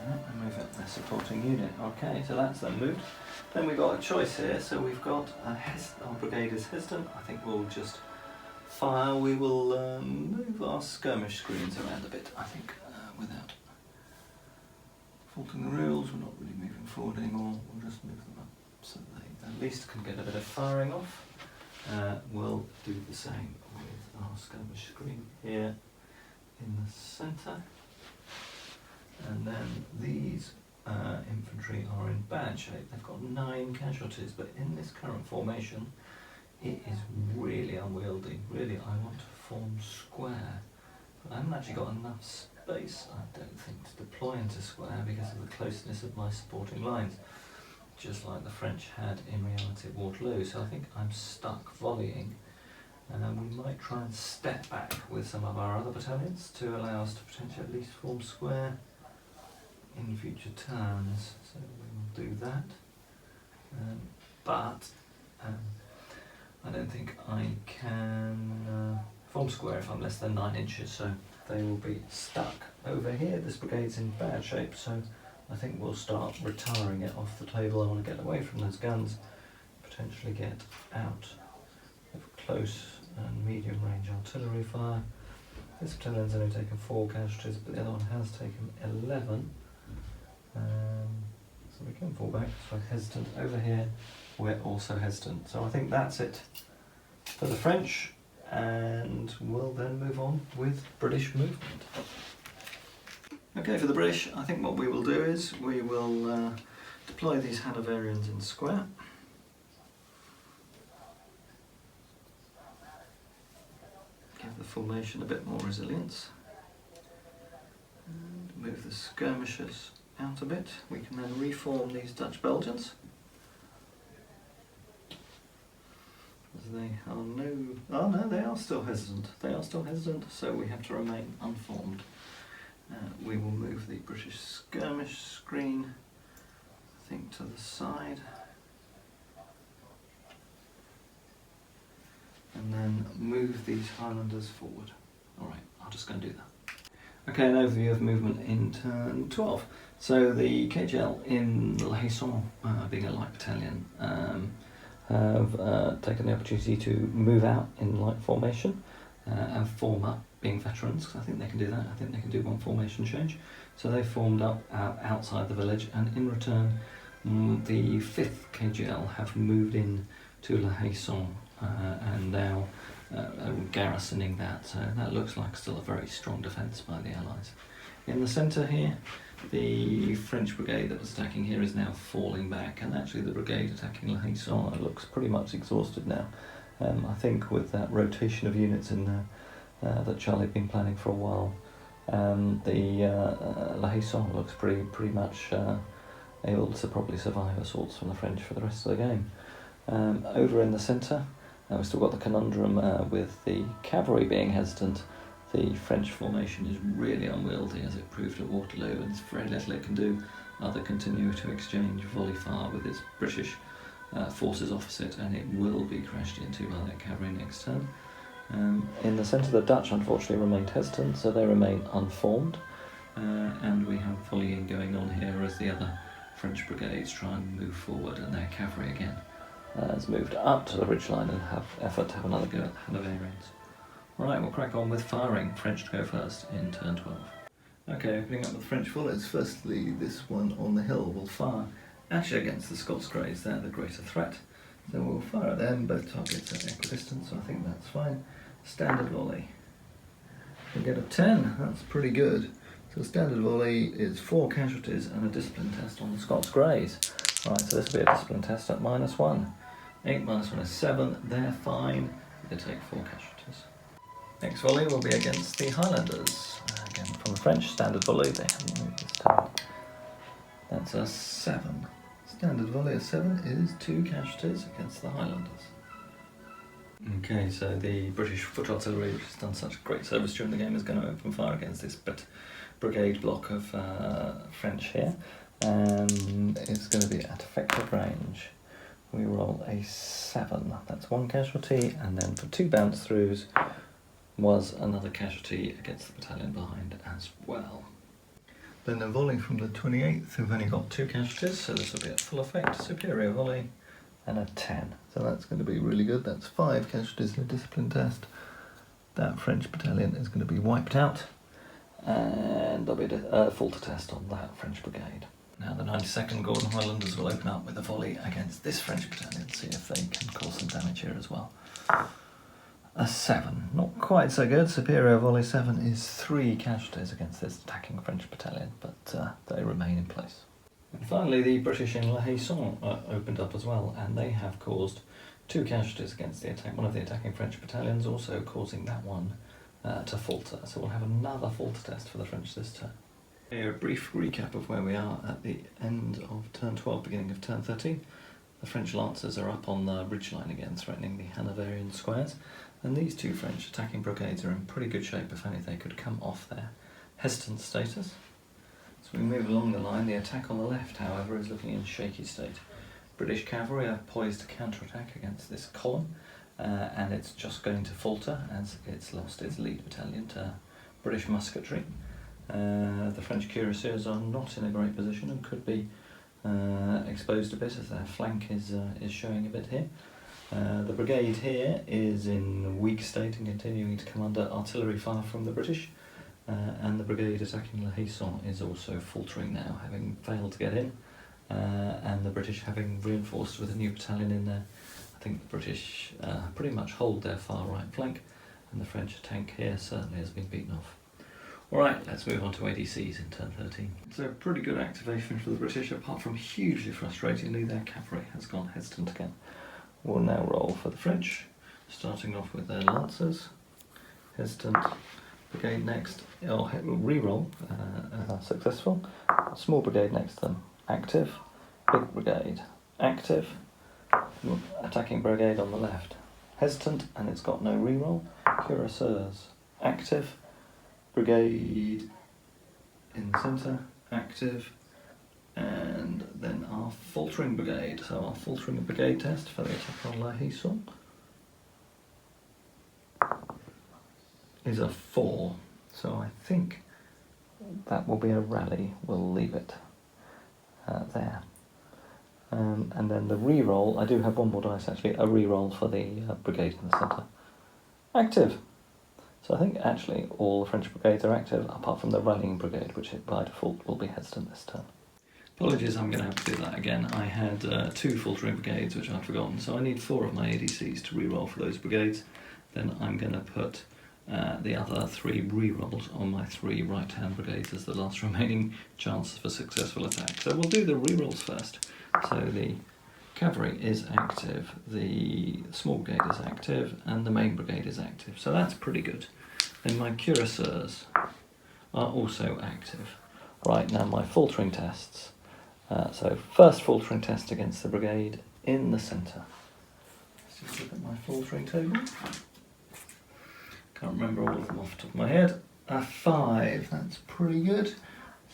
Alright, I move it, their supporting unit. Okay, so that's then moved. Then we've got a choice here, so we've got our brigade is hesitant. I think we'll just fire. We will move our skirmish screens around a bit, I think, without faulting the rules. We're not really moving forward anymore, we'll just move them up so they at least can get a bit of firing off. We'll do the same with our skirmish screen here in the centre. And then these infantry are in bad shape. They've got 9 casualties, but in this current formation, it is really unwieldy. Really, I want to form square, but I haven't actually got enough space, I don't think, to deploy into square because of the closeness of my supporting lines, just like the French had in reality at Waterloo. So I think I'm stuck volleying. We might try and step back with some of our other battalions to allow us to potentially at least form square in future turns, so we will do that. But I don't think I can form square if I'm less than 9 inches, so they will be stuck over here. This brigade's in bad shape, so I think we'll start retiring it off the table. I want to get away from those guns, potentially get out of close and medium range artillery fire. This battalion's only taken 4 casualties, but the other one has taken 11. So we can fall back, so hesitant over here, we're also hesitant. So I think that's it for the French, and we'll then move on with British movement. Okay, for the British, I think what we will do is we will deploy these Hanoverians in square. Give the formation a bit more resilience. And move the Skirmishers out a bit. We can then reform these Dutch Belgians. As they are no, they are still hesitant. They are still hesitant, so we have to remain unformed. We will move the British skirmish screen, I think, to the side. And then move these Highlanders forward. Alright, I'll just go and do that. Okay, an overview of movement in turn 12. So the KGL in La Haisson, being a light battalion, have taken the opportunity to move out in light formation and form up, being veterans, because I think they can do that. I think they can do one formation change. So they formed up outside the village, and in return the 5th KGL have moved in to La Haisson and now garrisoning that. So that looks like still a very strong defence by the Allies. In the centre here, the French brigade that was attacking here is now falling back, and actually the brigade attacking La Haisson looks pretty much exhausted now. I think with that rotation of units in there that Charlie had been planning for a while, the La Haisson looks pretty much able to probably survive assaults from the French for the rest of the game. Over in the centre, we've still got the conundrum with the cavalry being hesitant. The French formation is really unwieldy, as it proved at Waterloo, and there's very little it can do other than continue to exchange volley fire with its British forces opposite, and it will be crashed into by that cavalry next turn. In the centre, the Dutch unfortunately remained hesitant, so they remain unformed, and we have volleying going on here as the other French brigades try and move forward, and their cavalry again has moved up to the ridgeline and have effort to have another go at Hanoverians. Alright, we'll crack on with firing. French to go first in turn 12. Okay, opening up with French volleys. Firstly, this one on the hill will fire actually against the Scots Greys. They're the greater threat. So we'll fire at them, both targets at equidistant, so I think that's fine. Standard volley. We get a 10, that's pretty good. So standard volley is 4 casualties and a discipline test on the Scots Greys. Right, so this will be a discipline test at -1. 8 minus 1 is 7, they're fine. They take 4 casualties. Next volley will be against the Highlanders. Again, from the French, standard volley, they haven't moved this time. That's a 7. Standard volley of 7 is 2 casualties against the Highlanders. Okay, so the British foot artillery, which has done such great service during the game, is going to open fire against this brigade block of French here. And it's going to be at effective range. We roll a 7. That's 1 casualty, and then for 2 bounce throughs was another casualty against the battalion behind as well. Then the volley from the 28th, we've only got 2 casualties, so this will be at full effect. Superior volley and a 10. So that's going to be really good. That's 5 casualties in a discipline test. That French battalion is going to be wiped out. And there'll be a Falter test on that French brigade. Now the 92nd Gordon Highlanders will open up with a volley against this French battalion, see if they can cause some damage here as well. A 7, not quite so good. Superior volley 7 is 3 casualties against this attacking French battalion, but they remain in place. And finally, the British in La Haison opened up as well, and they have caused 2 casualties against the attack. One of the attacking French battalions, also causing that one to falter. So we'll have another falter test for the French this turn. Here, a brief recap of where we are at the end of turn 12, beginning of turn 13. The French lancers are up on the ridgeline again, threatening the Hanoverian squares. And these 2 French attacking brigades are in pretty good shape, if only they could come off their hesitant status. So we move along the line. The attack on the left, however, is looking in shaky state. British cavalry are poised to counterattack against this column, and it's just going to falter as it's lost its lead battalion to British musketry. The French cuirassiers are not in a great position and could be exposed a bit as their flank is showing a bit here. The brigade here is in weak state and continuing to come under artillery fire from the British, and the brigade attacking La Haison is also faltering now, having failed to get in, and the British having reinforced with a new battalion in there. I think the British pretty much hold their far right flank, and the French tank here certainly has been beaten off. Alright, let's move on to ADCs in turn 13. So pretty good activation for the British, apart from hugely frustratingly their cavalry has gone hesitant again. We'll now roll for the French, starting off with their lancers. Hesitant, brigade next, re-roll, successful. Small brigade next to them, active. Big brigade, active. Attacking brigade on the left, hesitant, and it's got no re-roll. Cuirassiers, active. Brigade in the centre, active. And then our faltering brigade. So our faltering brigade test for the attack on La Haison is a 4. So I think that will be a rally. We'll leave it there. And then the re-roll, I do have one more dice actually, a re-roll for the brigade in the centre. Active. So I think actually all the French brigades are active, apart from the rallying brigade, which by default will be hesitant this turn. Apologies, I'm going to have to do that again. I had 2 faltering brigades, which I'd forgotten, so I need 4 of my ADCs to re-roll for those brigades. Then I'm going to put the other 3 re-rolls on my 3 right-hand brigades as the last remaining chances for successful attack. So we'll do the re-rolls first. So the cavalry is active, the small brigade is active, and the main brigade is active. So that's pretty good. Then my cuirassiers are also active. Right, now my faltering tests. So first faltering test against the brigade in the centre. Let's just look at my faltering table. Can't remember all of them off the top of my head. A 5, that's pretty good.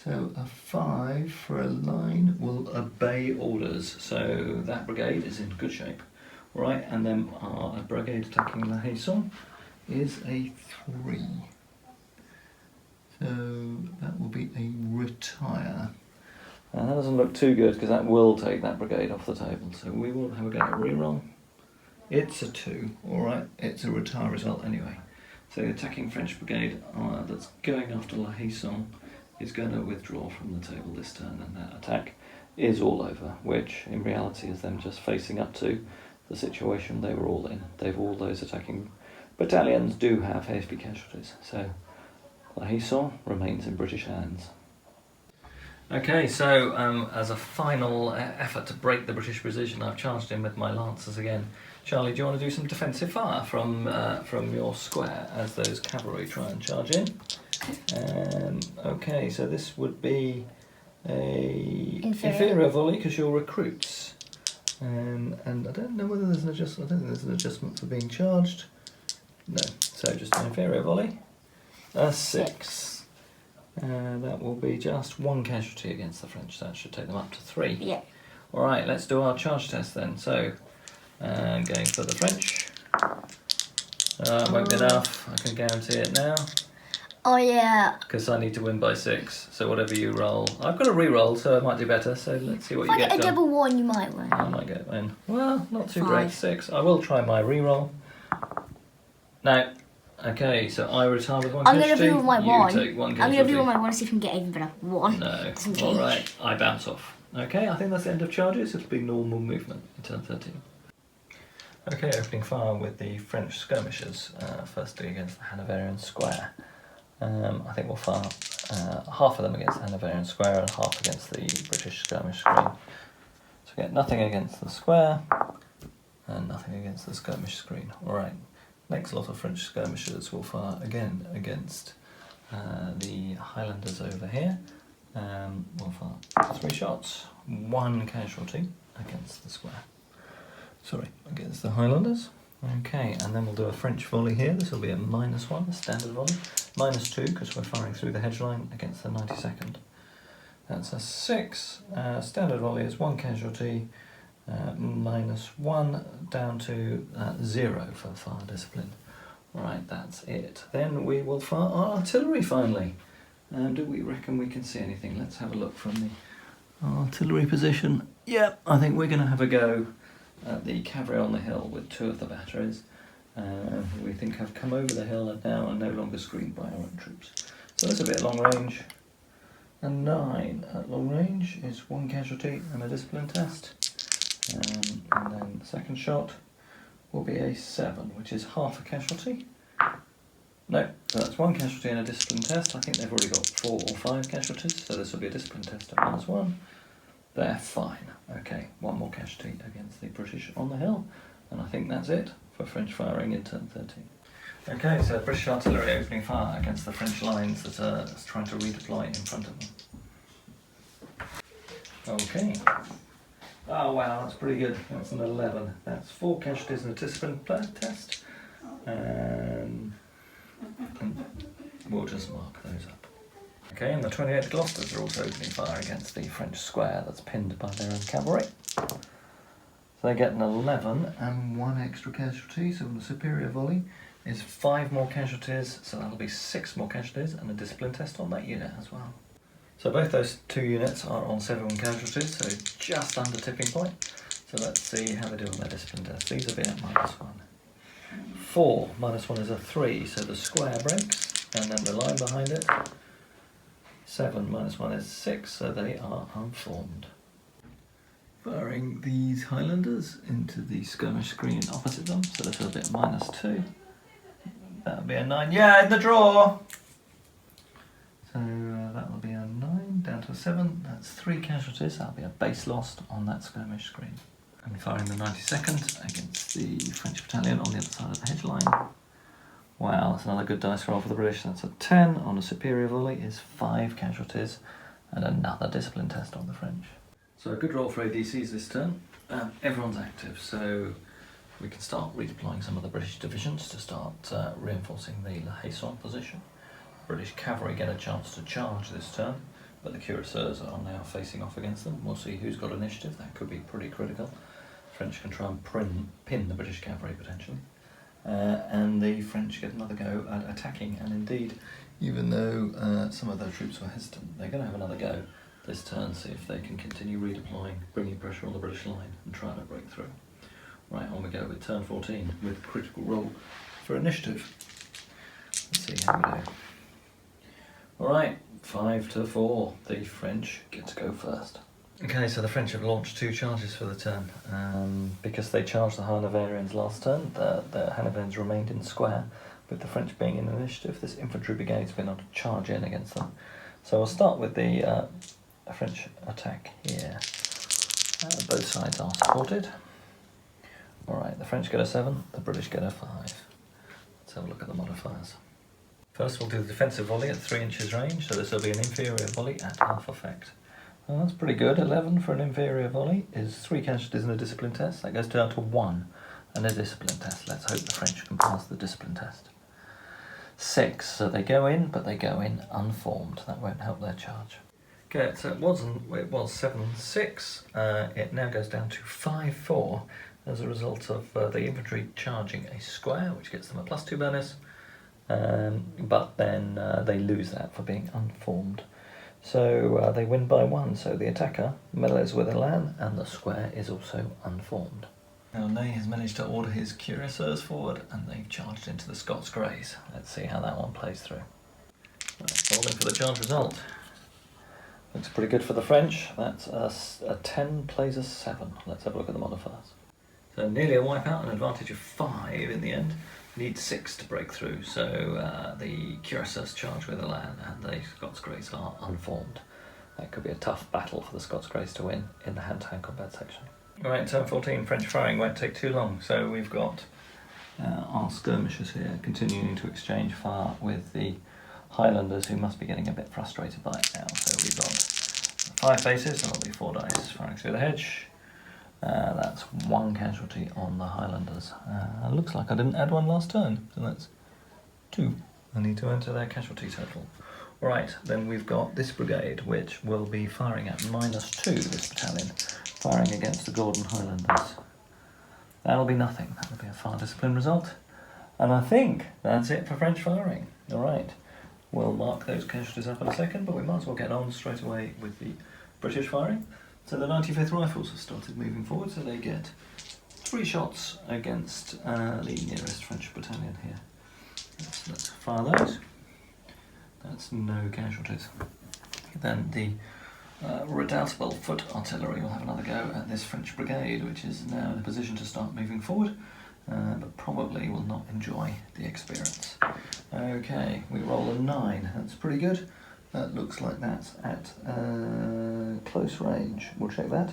So a 5 for a line will obey orders. So that brigade is in good shape. Right, and then our brigade attacking La Haison is a 3. So that will be a retire. And that doesn't look too good because that will take that brigade off the table. So we will have a go at re-roll. It's a 2, alright, it's a retire result anyway. So the attacking French brigade that's going after La Haison is going to withdraw from the table this turn, and that attack is all over, which in reality is them just facing up to the situation they were all in. All those attacking battalions do have heavy casualties, so La Haison remains in British hands. Okay, so as a final effort to break the British position, I've charged in with my lancers again. Charlie, do you want to do some defensive fire from your square as those cavalry try and charge in? Okay, so this would be a inferior volley because you're recruits. And I don't know whether there's an adjustment. I don't think there's an adjustment for being charged. No, so just an inferior volley. A 6. That will be just 1 casualty against the French. That should take them up to 3. Yeah. All right, let's do our charge test then. So, going for the French. Won't be enough. I can guarantee it now. Oh yeah. Because I need to win by 6. So whatever you roll, I've got a re-roll, so I might do better. So let's see what If you I get. get a double 1, you might win. I might get win. Well, not too 5. great. 6. I will try my re-roll. Now, okay, so I retire with 1 I'm casualty. going to do my 1. You take 1 I'm casualty. going to do my 1 to see if I can get even better. 1. No. Doesn't change. Alright, I bounce off. Okay, I think that's the end of charges. It'll be normal movement in turn 13. Okay, opening fire with the French skirmishers, firstly against the Hanoverian square. I think we'll fire half of them against the Hanoverian square and half against the British skirmish screen. So we get nothing against the square and nothing against the skirmish screen. Alright, next lot of French skirmishers will fire again against the Highlanders over here. We'll fire 3 shots, 1 casualty against the square. Sorry, against the Highlanders. Okay, and then we'll do a French volley here. This will be a -1, a standard volley. -2 because we're firing through the hedge line against the 92nd. That's a 6. Standard volley is 1 casualty, -1 down to 0 for fire discipline. Right, that's it. Then we will fire our artillery finally. Do we reckon we can see anything? Let's have a look from the artillery position. Yep, I think we're going to have a go at the cavalry on the hill with 2 of the batteries. Who we think have come over the hill and now are no longer screened by our own troops. So that's a bit long range. A 9 at long range is 1 casualty and a discipline test. And then the second shot will be a 7, which is half a casualty. No, so that's 1 casualty and a discipline test. I think they've already got 4 or 5 casualties, so this will be a discipline test at -1. They're fine. Okay, 1 more casualty against the British on the hill. And I think that's it for French firing in turn 13. Okay, so British artillery opening fire against the French lines that are trying to redeploy in front of them. Okay. Oh wow, that's pretty good. That's an 11. That's 4 casualties and a discipline test. And we'll just mark those up. Okay, and the 28th Gloucesters are also opening fire against the French square that's pinned by their own cavalry. So they get an 11 and 1 extra casualty, so the superior volley is 5 more casualties, so that'll be 6 more casualties and a discipline test on that unit as well. So both those 2 units are on 7 casualties, so just under tipping point. So let's see how they do on their discipline test. These will be at -1. 4, -1 is a 3, so the square breaks, and then the line behind it. 7, -1 is 6, so they are unformed. Firing these Highlanders into the skirmish screen opposite them, so this will be a -2. That'll be a 9. Yeah, in the draw! So that will be a 9 down to a 7. That's 3 casualties. That'll be a base lost on that skirmish screen. And firing the 92nd against the French battalion on the other side of the hedge line. Wow, that's another good dice roll for the British. That's a 10 on a superior volley is 5 casualties and another discipline test on the French. So a good roll for ADCs this turn. Everyone's active, so we can start redeploying some of the British divisions to start reinforcing the La Haison position. British cavalry get a chance to charge this turn, but the cuirassiers are now facing off against them. We'll see who's got initiative. That could be pretty critical. French can try and pin the British cavalry potentially. And the French get another go at attacking, and indeed, even though some of their troops were hesitant, they're going to have another go this turn, see if they can continue redeploying, bringing pressure on the British line and trying to break through. Right, on we go with turn 14 with critical roll for initiative. Let's see how we do. Alright, 5-4, the French get to go first. Okay, so the French have launched 2 charges for the turn. Because they charged the Hanoverians last turn, the Hanoverians remained in square, with the French being in initiative. This infantry brigade's been able to charge in against them. So we'll start with the French attack here. Both sides are supported. Alright, the French get a 7, the British get a 5. Let's have a look at the modifiers. First we'll do the defensive volley at 3 inches range, so this will be an inferior volley at half effect. Well, that's pretty good. 11 for an inferior volley is 3 casualties and a discipline test. That goes down to 1 and a discipline test. Let's hope the French can pass the discipline test. 6, so they go in, but they go in unformed. That won't help their charge. Okay, so it was 7-6. It now goes down to 5-4 as a result of the infantry charging a square, which gets them a +2 bonus, but then they lose that for being unformed. So they win by 1, so the attacker melees with a lan, and the square is also unformed. Now Ney has managed to order his cuirassiers forward, and they've charged into the Scots Greys. Let's see how that one plays through. Right, rolling for the charge result. Looks pretty good for the French. That's a 10 plays a 7. Let's have a look at the modifiers. So nearly a wipeout, an advantage of 5 in the end. Need 6 to break through, so the cuirassiers charge with a lan and the Scots Greys are unformed. That could be a tough battle for the Scots Greys to win in the hand-to-hand combat section. Alright, turn 14, French firing won't take too long, so we've got our skirmishers here continuing to exchange fire with the Highlanders, who must be getting a bit frustrated by it now. So we've got 5 faces, and that'll be 4 dice firing through the hedge. That's 1 casualty on the Highlanders. Looks like I didn't add 1 last turn, so that's 2. I need to enter their casualty total. Right, then we've got this brigade, which will be firing at -2, this battalion, firing against the Gordon Highlanders. That'll be nothing. That'll be a far disciplined result. And I think that's it for French firing. Alright, we'll mark those casualties up in a second, but we might as well get on straight away with the British firing. So the 95th Rifles have started moving forward, so they get 3 shots against the nearest French battalion here. Let's fire those. That's no casualties. Then the redoubtable foot artillery will have another go at this French brigade, which is now in a position to start moving forward, but probably will not enjoy the experience. Okay, we roll a 9. That's pretty good. That looks like that's at close range. We'll check that.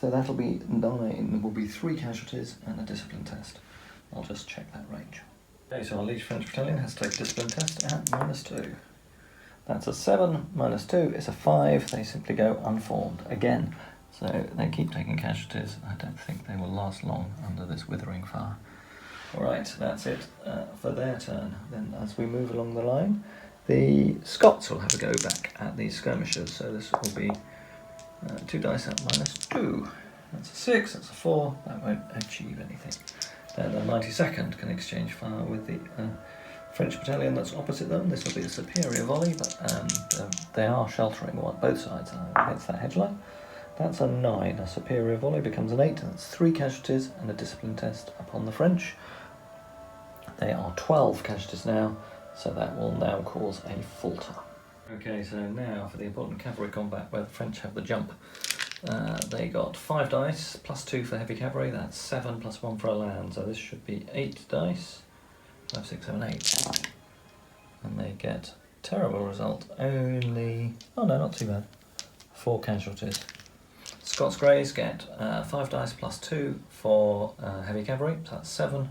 So that'll be 9. There will be 3 casualties and a discipline test. I'll just check that range. Okay, so our Liege French battalion has to take a discipline test at -2. That's a 7, -2 is a 5. They simply go unformed again. So they keep taking casualties. I don't think they will last long under this withering fire. Alright, that's it for their turn. Then as we move along the line, the Scots will have a go back at the skirmishers, so this will be 2 dice at -2. That's a 6, that's a 4, that won't achieve anything. Then the 92nd can exchange fire with the French battalion that's opposite them. This will be a superior volley, but they are sheltering both sides against that hedgeline. That's a 9, a superior volley becomes an 8, and that's 3 casualties and a discipline test upon the French. They are 12 casualties now, so that will now cause a falter. Okay, so now for the important cavalry combat where the French have the jump. They got 5 dice, +2 for heavy cavalry, that's 7 +1 for a land, so this should be 8 dice. 5, 6, 7, 8. And they get terrible result, only, oh no, not too bad, 4 casualties. Scots Greys get 5 dice +2 for heavy cavalry, so that's 7.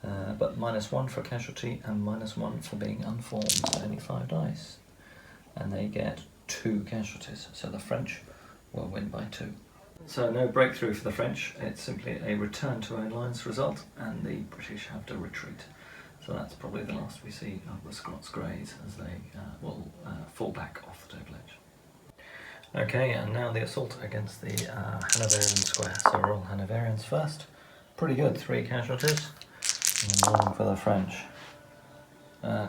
But -1 for casualty and -1 for being unformed, so only 5 dice. And they get 2 casualties, so the French will win by 2. So no breakthrough for the French, it's simply a return to own lines result, and the British have to retreat. So that's probably the last we see of the Scots Greys, as they will fall back off the table edge. Okay, and now the assault against the Hanoverian square. So we're all Hanoverians first. Pretty good, 3 casualties. And 1 for the French.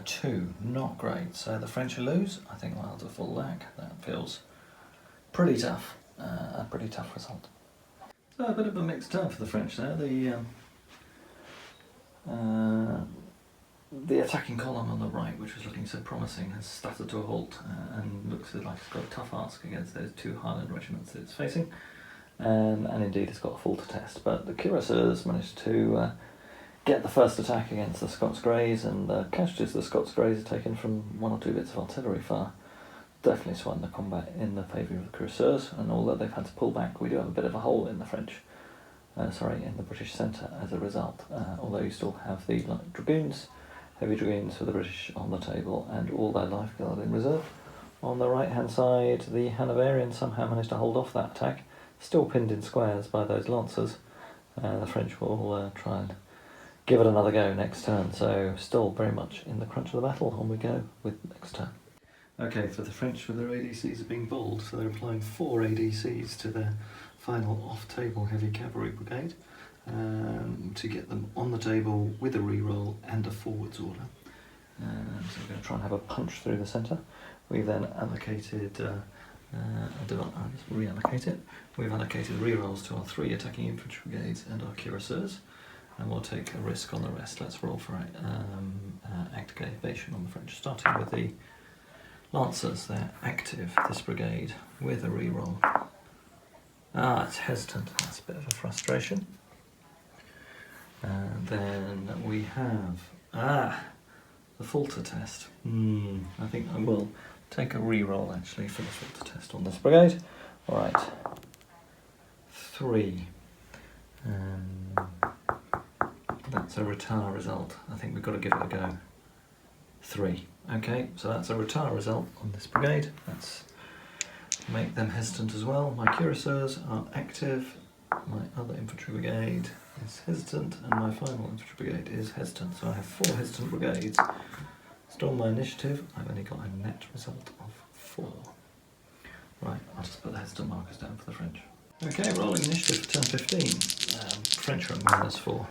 2, not great. So the French will lose. I think we'll have a full lack. That feels pretty tough. A pretty tough result. So a bit of a mixed turn for the French there. The attacking column on the right, which was looking so promising, has stuttered to a halt and looks like it's got a tough ask against those 2 Highland regiments that it's facing. And indeed it's got a falter test. But the cuirassiers managed to get the first attack against the Scots Greys, and the casualties the Scots Greys are taken from 1 or 2 bits of artillery fire definitely swung the combat in the favour of the cuirassiers, and although they've had to pull back, we do have a bit of a hole in the in the British centre as a result, although you still have the light dragoons, heavy dragoons for the British on the table, and all their lifeguard in reserve. On the right hand side, the Hanoverians somehow managed to hold off that attack, still pinned in squares by those lancers. The French will try and give it another go next turn, so still very much in the crunch of the battle. On we go with next turn. Okay, for the French, with their ADCs are being bold, so they're applying 4 ADCs to their final off-table heavy cavalry brigade to get them on the table with a reroll and a forwards order. So we're going to try and have a punch through the centre. We've then allocated, let's reallocate it. We've allocated rerolls to our 3 attacking infantry brigades and our cuirassiers, and we'll take a risk on the rest. Let's roll for activation on the French, starting with the Lancers. They're active, this brigade, with a reroll. It's hesitant, that's a bit of a frustration. And then we have, the falter test. I think I will take a reroll actually for the falter test on this brigade. Alright, 3. That's a retire result. I think we've got to give it a go. 3. Okay, so that's a retire result on this brigade. Let's make them hesitant as well. My cuirassiers are active. My other infantry brigade is hesitant, and my final infantry brigade is hesitant. So I have 4 hesitant brigades. Still my initiative, I've only got a net result of 4. Right, I'll just put the hesitant markers down for the French. Okay, rolling initiative for turn 15. French are at -4.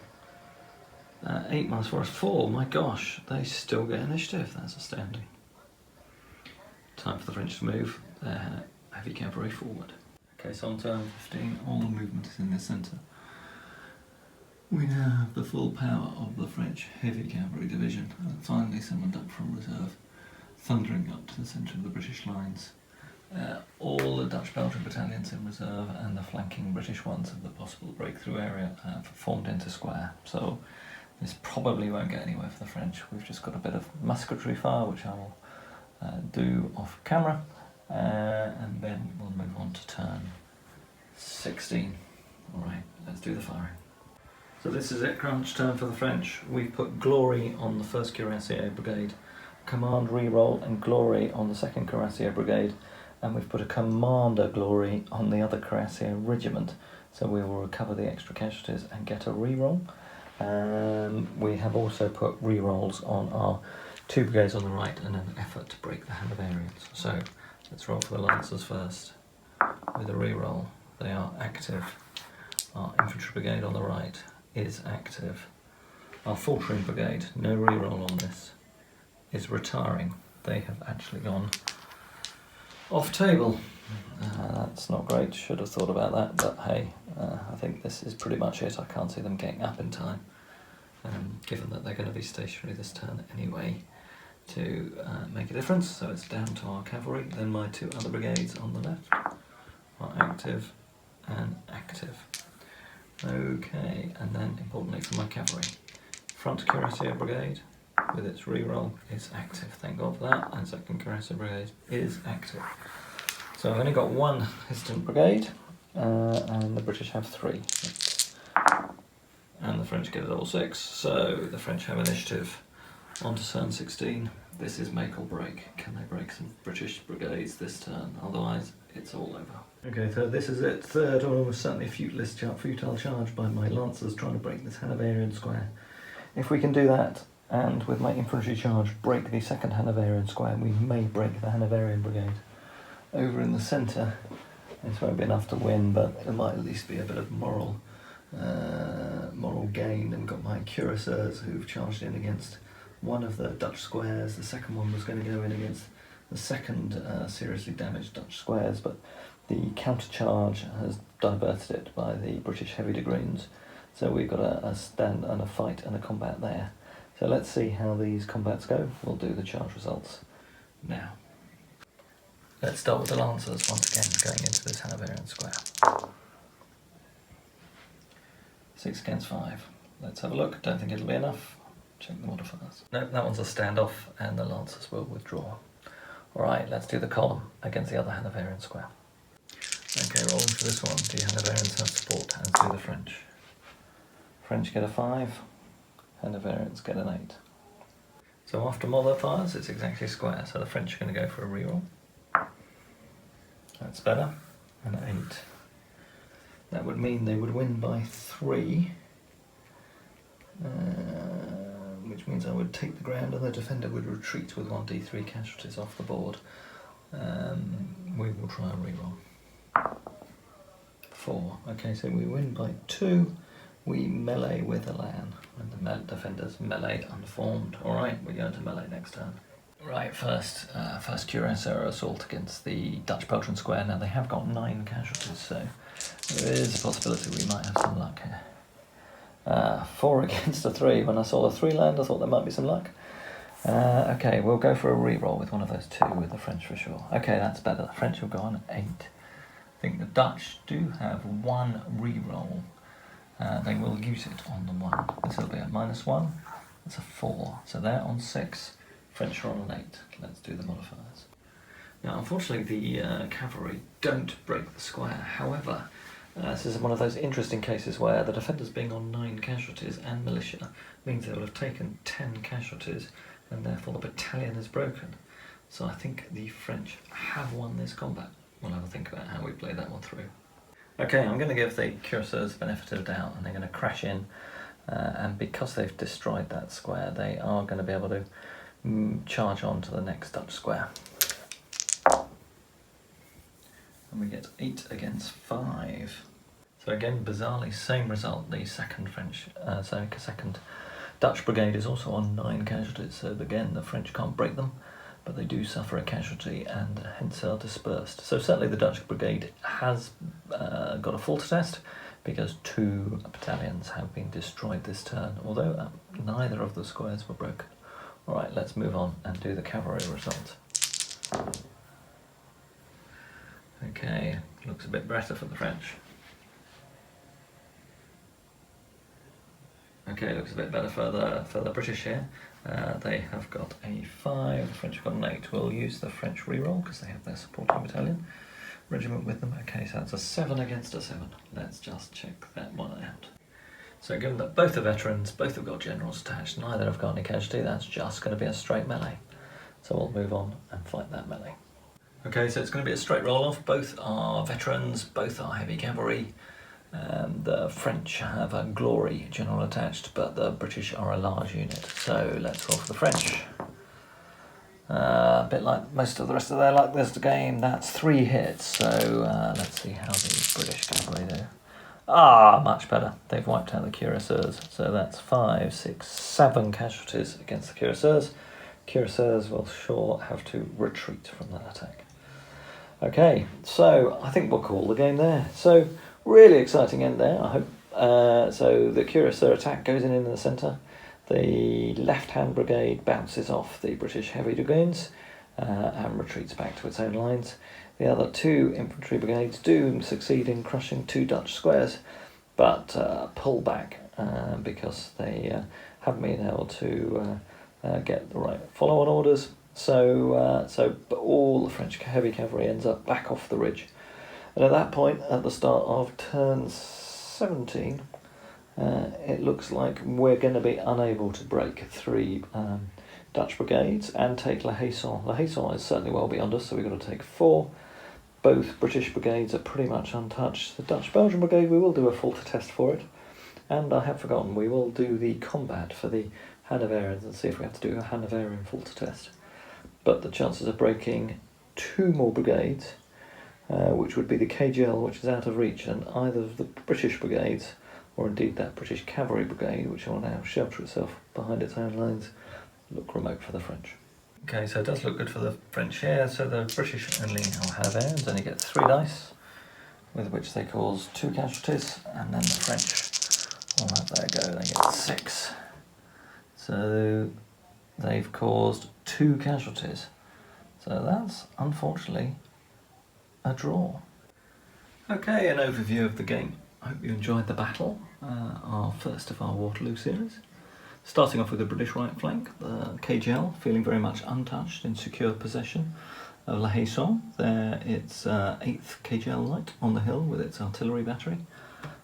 8 minus 4 is 4. My gosh, they still get initiative. That's astounding. Time for the French to move their heavy cavalry forward. Okay, so on turn 15, all the movement is in the centre. We now have the full power of the French heavy cavalry division, finally summoned up from reserve, thundering up to the centre of the British lines. All the Dutch Belgian battalions in reserve and the flanking British ones of the possible breakthrough area have formed into square. So this probably won't get anywhere for the French. We've just got a bit of musketry fire, which I will do off camera, and then we'll move on to turn 16. Alright, let's do the firing. So this is it, crunch turn for the French. We've put glory on the 1st Cuirassier Brigade, command reroll and glory on the 2nd Cuirassier Brigade, and we've put a commander glory on the other Cuirassier Regiment, so we will recover the extra casualties and get a reroll. We have also put rerolls on our 2 brigades on the right and an effort to break the Hanoverians. So let's roll for the Lancers first with a reroll. They are active. Our infantry brigade on the right is active. Our faltering brigade, no reroll on this, is retiring. They have actually gone off table. That's not great, should have thought about that, but hey, I think this is pretty much it. I can't see them getting up in time, given that they're going to be stationary this turn anyway, to make a difference. So it's down to our cavalry. Then my 2 other brigades on the left are active and active. Okay, and then importantly for my cavalry, front Cuirassier Brigade with its reroll is active, thank God for that, and 2nd Cuirassier Brigade is active. So I've only got 1 hesitant brigade, and the British have 3. And the French get a double 6, so the French have initiative. On to turn 16. This is make or break. Can they break some British brigades this turn? Otherwise, it's all over. Okay, so this is it. Third, almost certainly a futile charge by my Lancers trying to break this Hanoverian square. If we can do that, and with my infantry charge break the 2nd Hanoverian square, we may break the Hanoverian brigade. Over in the centre, this won't be enough to win, but it might at least be a bit of moral gain. And we've got my cuirassiers who've charged in against one of the Dutch squares. The second one was going to go in against the 2nd seriously damaged Dutch squares, but the counter-charge has diverted it by the British heavy dragoons. So we've got a stand and a fight and a combat there. So let's see how these combats go. We'll do the charge results now. Let's start with the Lancers once again going into this Hanoverian square. 6 against 5. Let's have a look. Don't think it'll be enough. Check the modifiers. No, that one's a standoff and the Lancers will withdraw. Alright, let's do the column against the other Hanoverian square. Okay, rolling for this one. The Hanoverians have support, and so do the French. French get a 5, Hanoverians get an 8. So after modifiers, it's exactly square, so the French are going to go for a reroll. That's better, and an 8. That would mean they would win by 3, which means I would take the ground and the defender would retreat with 1d3 casualties off the board. We will try a reroll. 4. Okay, so we win by 2, we melee with Elan, and the defenders melee unformed. Alright, we're going to melee next turn. Right, first Cuirassier assault against the Dutch-Belgian square. Now they have got 9 casualties, so there is a possibility we might have some luck here. 4 against a 3. When I saw the 3 land, I thought there might be some luck. Okay, we'll go for a re-roll with one of those 2 with the French for sure. Okay, that's better. The French will go on 8. I think the Dutch do have 1 re-roll. They will use it on the 1. This will be a -1. That's a 4. So they're on 6. French are on 8. Let's do the modifiers. Now, unfortunately, the cavalry don't break the square. However, this is one of those interesting cases where the defenders being on 9 casualties and militia means they will have taken 10 casualties, and therefore the battalion is broken. So I think the French have won this combat. We'll have a think about how we play that one through. Okay, I'm going to give the Cuirassiers the benefit of the doubt, and they're going to crash in, and because they've destroyed that square, they are going to be able to charge on to the next Dutch square. And we get 8 against 5. So again, bizarrely, same result. The second Dutch brigade is also on 9 casualties. So again, the French can't break them, but they do suffer a casualty and hence are dispersed. So certainly the Dutch brigade has got a fault test because 2 battalions have been destroyed this turn, although neither of the squares were broken. Alright, let's move on and do the cavalry result. Okay, looks a bit better for the French. Okay, looks a bit better for the British here. They have got a 5, the French have got an 8. We'll use the French reroll because they have their supporting battalion regiment with them. Okay, so that's a 7 against a 7. Let's just check that one out. So given that both are veterans, both have got generals attached, neither have got any casualty, that's just going to be a straight melee. So we'll move on and fight that melee. Okay, so it's going to be a straight roll-off. Both are veterans, both are heavy cavalry. The French have a glory general attached, but the British are a large unit. So let's roll for the French. A bit like most of the rest of their luck this game, that's 3 hits. So let's see how the British cavalry do. Ah, much better. They've wiped out the Cuirassiers. So that's 5, 6, 7 casualties against the Cuirassiers. Cuirassiers will sure have to retreat from that attack. Okay, so I think we'll call the game there. So really exciting end there, I hope. So the Cuirassier attack goes in the centre. The left-hand brigade bounces off the British heavy dragoons and retreats back to its own lines. The other 2 infantry brigades do succeed in crushing 2 Dutch squares, but pull back because they haven't been able to get the right follow-on orders. So all the French heavy cavalry ends up back off the ridge. And at that point, at the start of turn 17, it looks like we're going to be unable to break 3 Dutch brigades and take La Haison. La Haison is certainly well beyond us, so we've got to take 4. Both British brigades are pretty much untouched. The Dutch-Belgian brigade, we will do a fault test for it. And I have forgotten, we will do the combat for the Hanoverians and see if we have to do a Hanoverian fault test. But the chances of breaking 2 more brigades, which would be the KGL, which is out of reach, and either of the British brigades, or indeed that British cavalry brigade, which will now shelter itself behind its own lines, look remote for the French. Okay, so it does look good for the French here. So the British only Hanoverians only get 3 dice, with which they cause 2 casualties, and then the French will have their go, they get 6. So they've caused 2 casualties. So that's, unfortunately, a draw. Okay, an overview of the game. I hope you enjoyed the battle, our first of our Waterloo series. Starting off with the British right flank, the KGL feeling very much untouched in secure possession of La Haison. There it's 8th KGL Light on the hill with its artillery battery.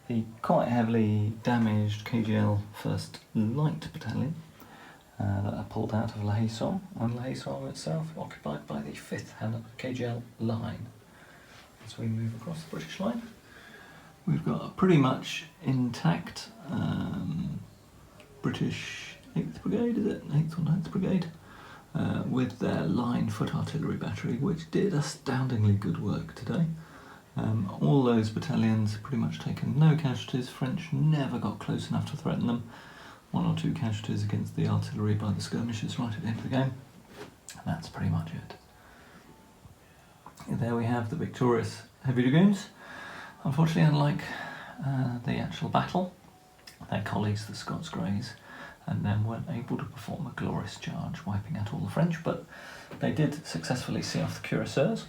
The quite heavily damaged KGL 1st Light Battalion that are pulled out of La Haison, and La Haison itself occupied by the 5th KGL line. As we move across the British line, we've got a pretty much intact British 8th Brigade, is it? 8th or 9th Brigade, with their line foot artillery battery, which did astoundingly good work today. All those battalions pretty much taken no casualties. French never got close enough to threaten them. 1 or 2 casualties against the artillery by the skirmishers right at the end of the game. And that's pretty much it. There we have the victorious heavy dragoons. Unfortunately, unlike the actual battle, their colleagues, the Scots Greys, and then weren't able to perform a glorious charge, wiping out all the French, but they did successfully see off the cuirassiers.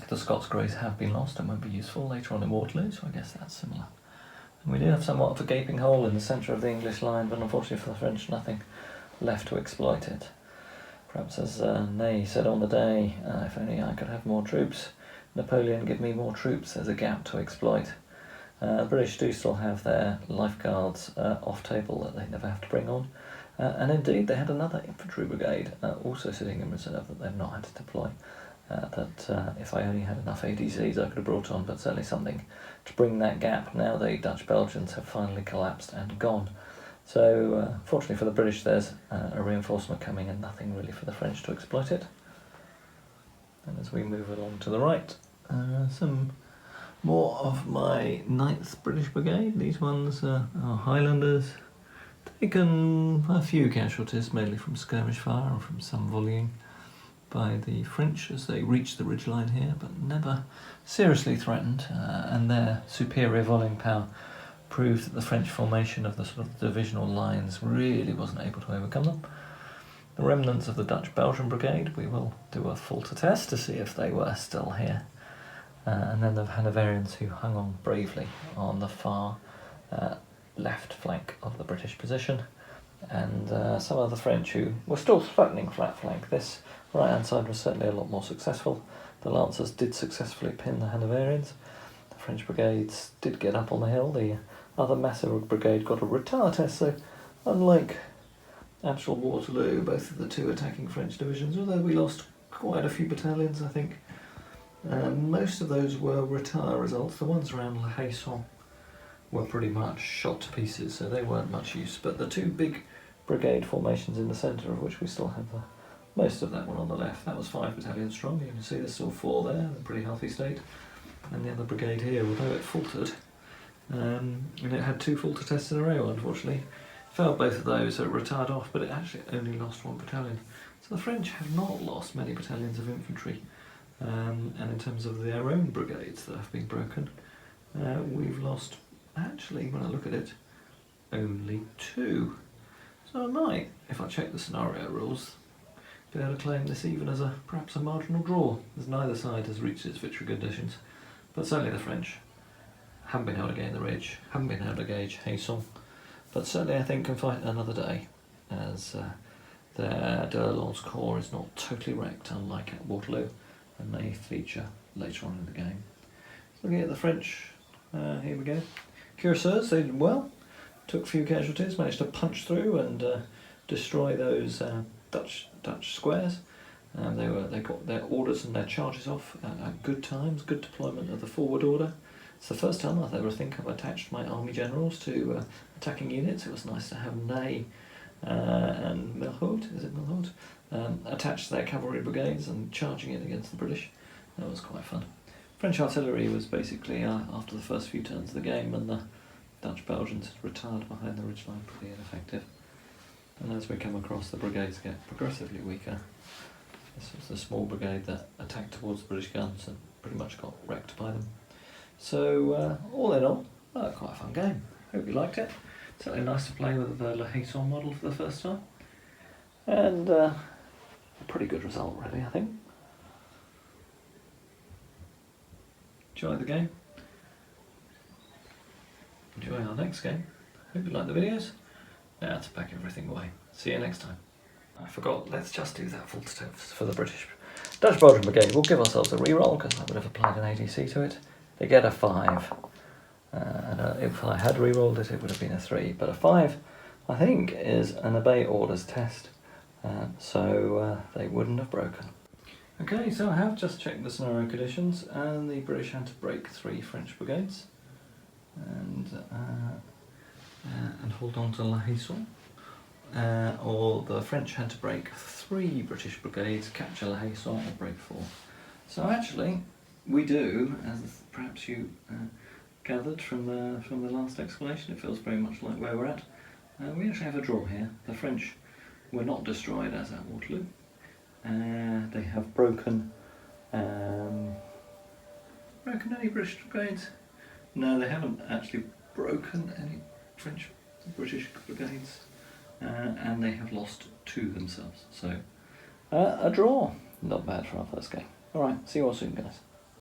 The Scots Greys have been lost and won't be useful later on in Waterloo, so I guess that's similar. And we do have somewhat of a gaping hole in the centre of the English line, but unfortunately for the French, nothing left to exploit it. Perhaps as Ney said on the day, if only I could have more troops. Napoleon, give me more troops, there's a gap to exploit. The British do still have their lifeguards off table that they never have to bring on. And indeed, they had another infantry brigade also sitting in reserve that they've not had to deploy. That if I only had enough ADCs I could have brought on, but certainly something to bring that gap. Now the Dutch Belgians have finally collapsed and gone. So fortunately for the British, there's a reinforcement coming and nothing really for the French to exploit it. And as we move along to the right, some more of my 9th British Brigade. These ones are Highlanders. Taken a few casualties, mainly from skirmish fire and from some volleying by the French as they reached the ridgeline here, but never seriously threatened, and their superior volleying power proved that the French formation of the sort of divisional lines really wasn't able to overcome them. The remnants of the Dutch Belgian Brigade, we will do a Fulter test to see if they were still here. And then the Hanoverians who hung on bravely on the far left flank of the British position, and some of the French who were still threatening flat flank. This right hand side was certainly a lot more successful. The Lancers did successfully pin the Hanoverians. The French brigades did get up on the hill. The other massive brigade got a retard test, so unlike actual Waterloo, both of the two attacking French divisions, although we lost quite a few battalions, I think. Most of those were retire results. The ones around La Haye-Saint were pretty much shot to pieces, so they weren't much use. But the two big brigade formations in the centre, of which we still have most of that one on the left, that was 5 battalions strong. You can see there's still 4 there, in a pretty healthy state. And the other brigade here, although it faltered, and it had 2 Fulter tests in a row, unfortunately, failed both of those, so it retired off, but it actually only lost 1 battalion. So the French have not lost many battalions of infantry. And in terms of their own brigades that have been broken, we've lost, actually, when I look at it, only 2. So I might, if I check the scenario rules, be able to claim this even as perhaps a marginal draw, as neither side has reached its victory conditions. But certainly the French haven't been able to gain the ridge, haven't been able to gauge Haye-Saint, but certainly I think can fight another day, as their D'Erlon's corps is not totally wrecked, unlike at Waterloo, and they feature later on in the game. Looking at the French, here we go. Cuirassiers, they did well, took a few casualties, managed to punch through and destroy those Dutch squares. They got their orders and their charges off at good times, good deployment of the forward order. It's the first time I ever think I've attached my army generals to attacking units. It was nice to have Ney and Milhaud, attached to their cavalry brigades and charging in against the British. That was quite fun. French artillery was basically, after the first few turns of the game, and the Dutch Belgians had retired behind the ridgeline, pretty ineffective. And as we come across, the brigades get progressively weaker. This was the small brigade that attacked towards the British guns and pretty much got wrecked by them. So, all in all, quite a fun game. Hope you liked it. Certainly nice to play with the La Haye-Saint model for the first time. And a pretty good result, really, I think. Enjoy the game. Enjoy our next game. Hope you like the videos. Now to pack everything away. See you next time. I forgot, let's just do that full steps for the British. Dutch Belgian Brigade, we'll give ourselves a reroll because I would have applied an ADC to it. They get a 5. And if I had rerolled it, it would have been a 3. But a 5, I think, is an obey orders test. So they wouldn't have broken. Okay, so I have just checked the scenario conditions, and the British had to break 3 French brigades and hold on to La Haye-Saint. Or the French had to break 3 British brigades, capture La Haye-Saint, or break 4. So actually, we do, as perhaps you gathered from the last explanation, it feels very much like where we're at. We actually have a draw here. The French were not destroyed as at Waterloo. They have broken any British brigades? No, they haven't actually broken any British brigades, and they have lost 2 themselves. So a draw, not bad for our first game. All right, see you all soon, guys.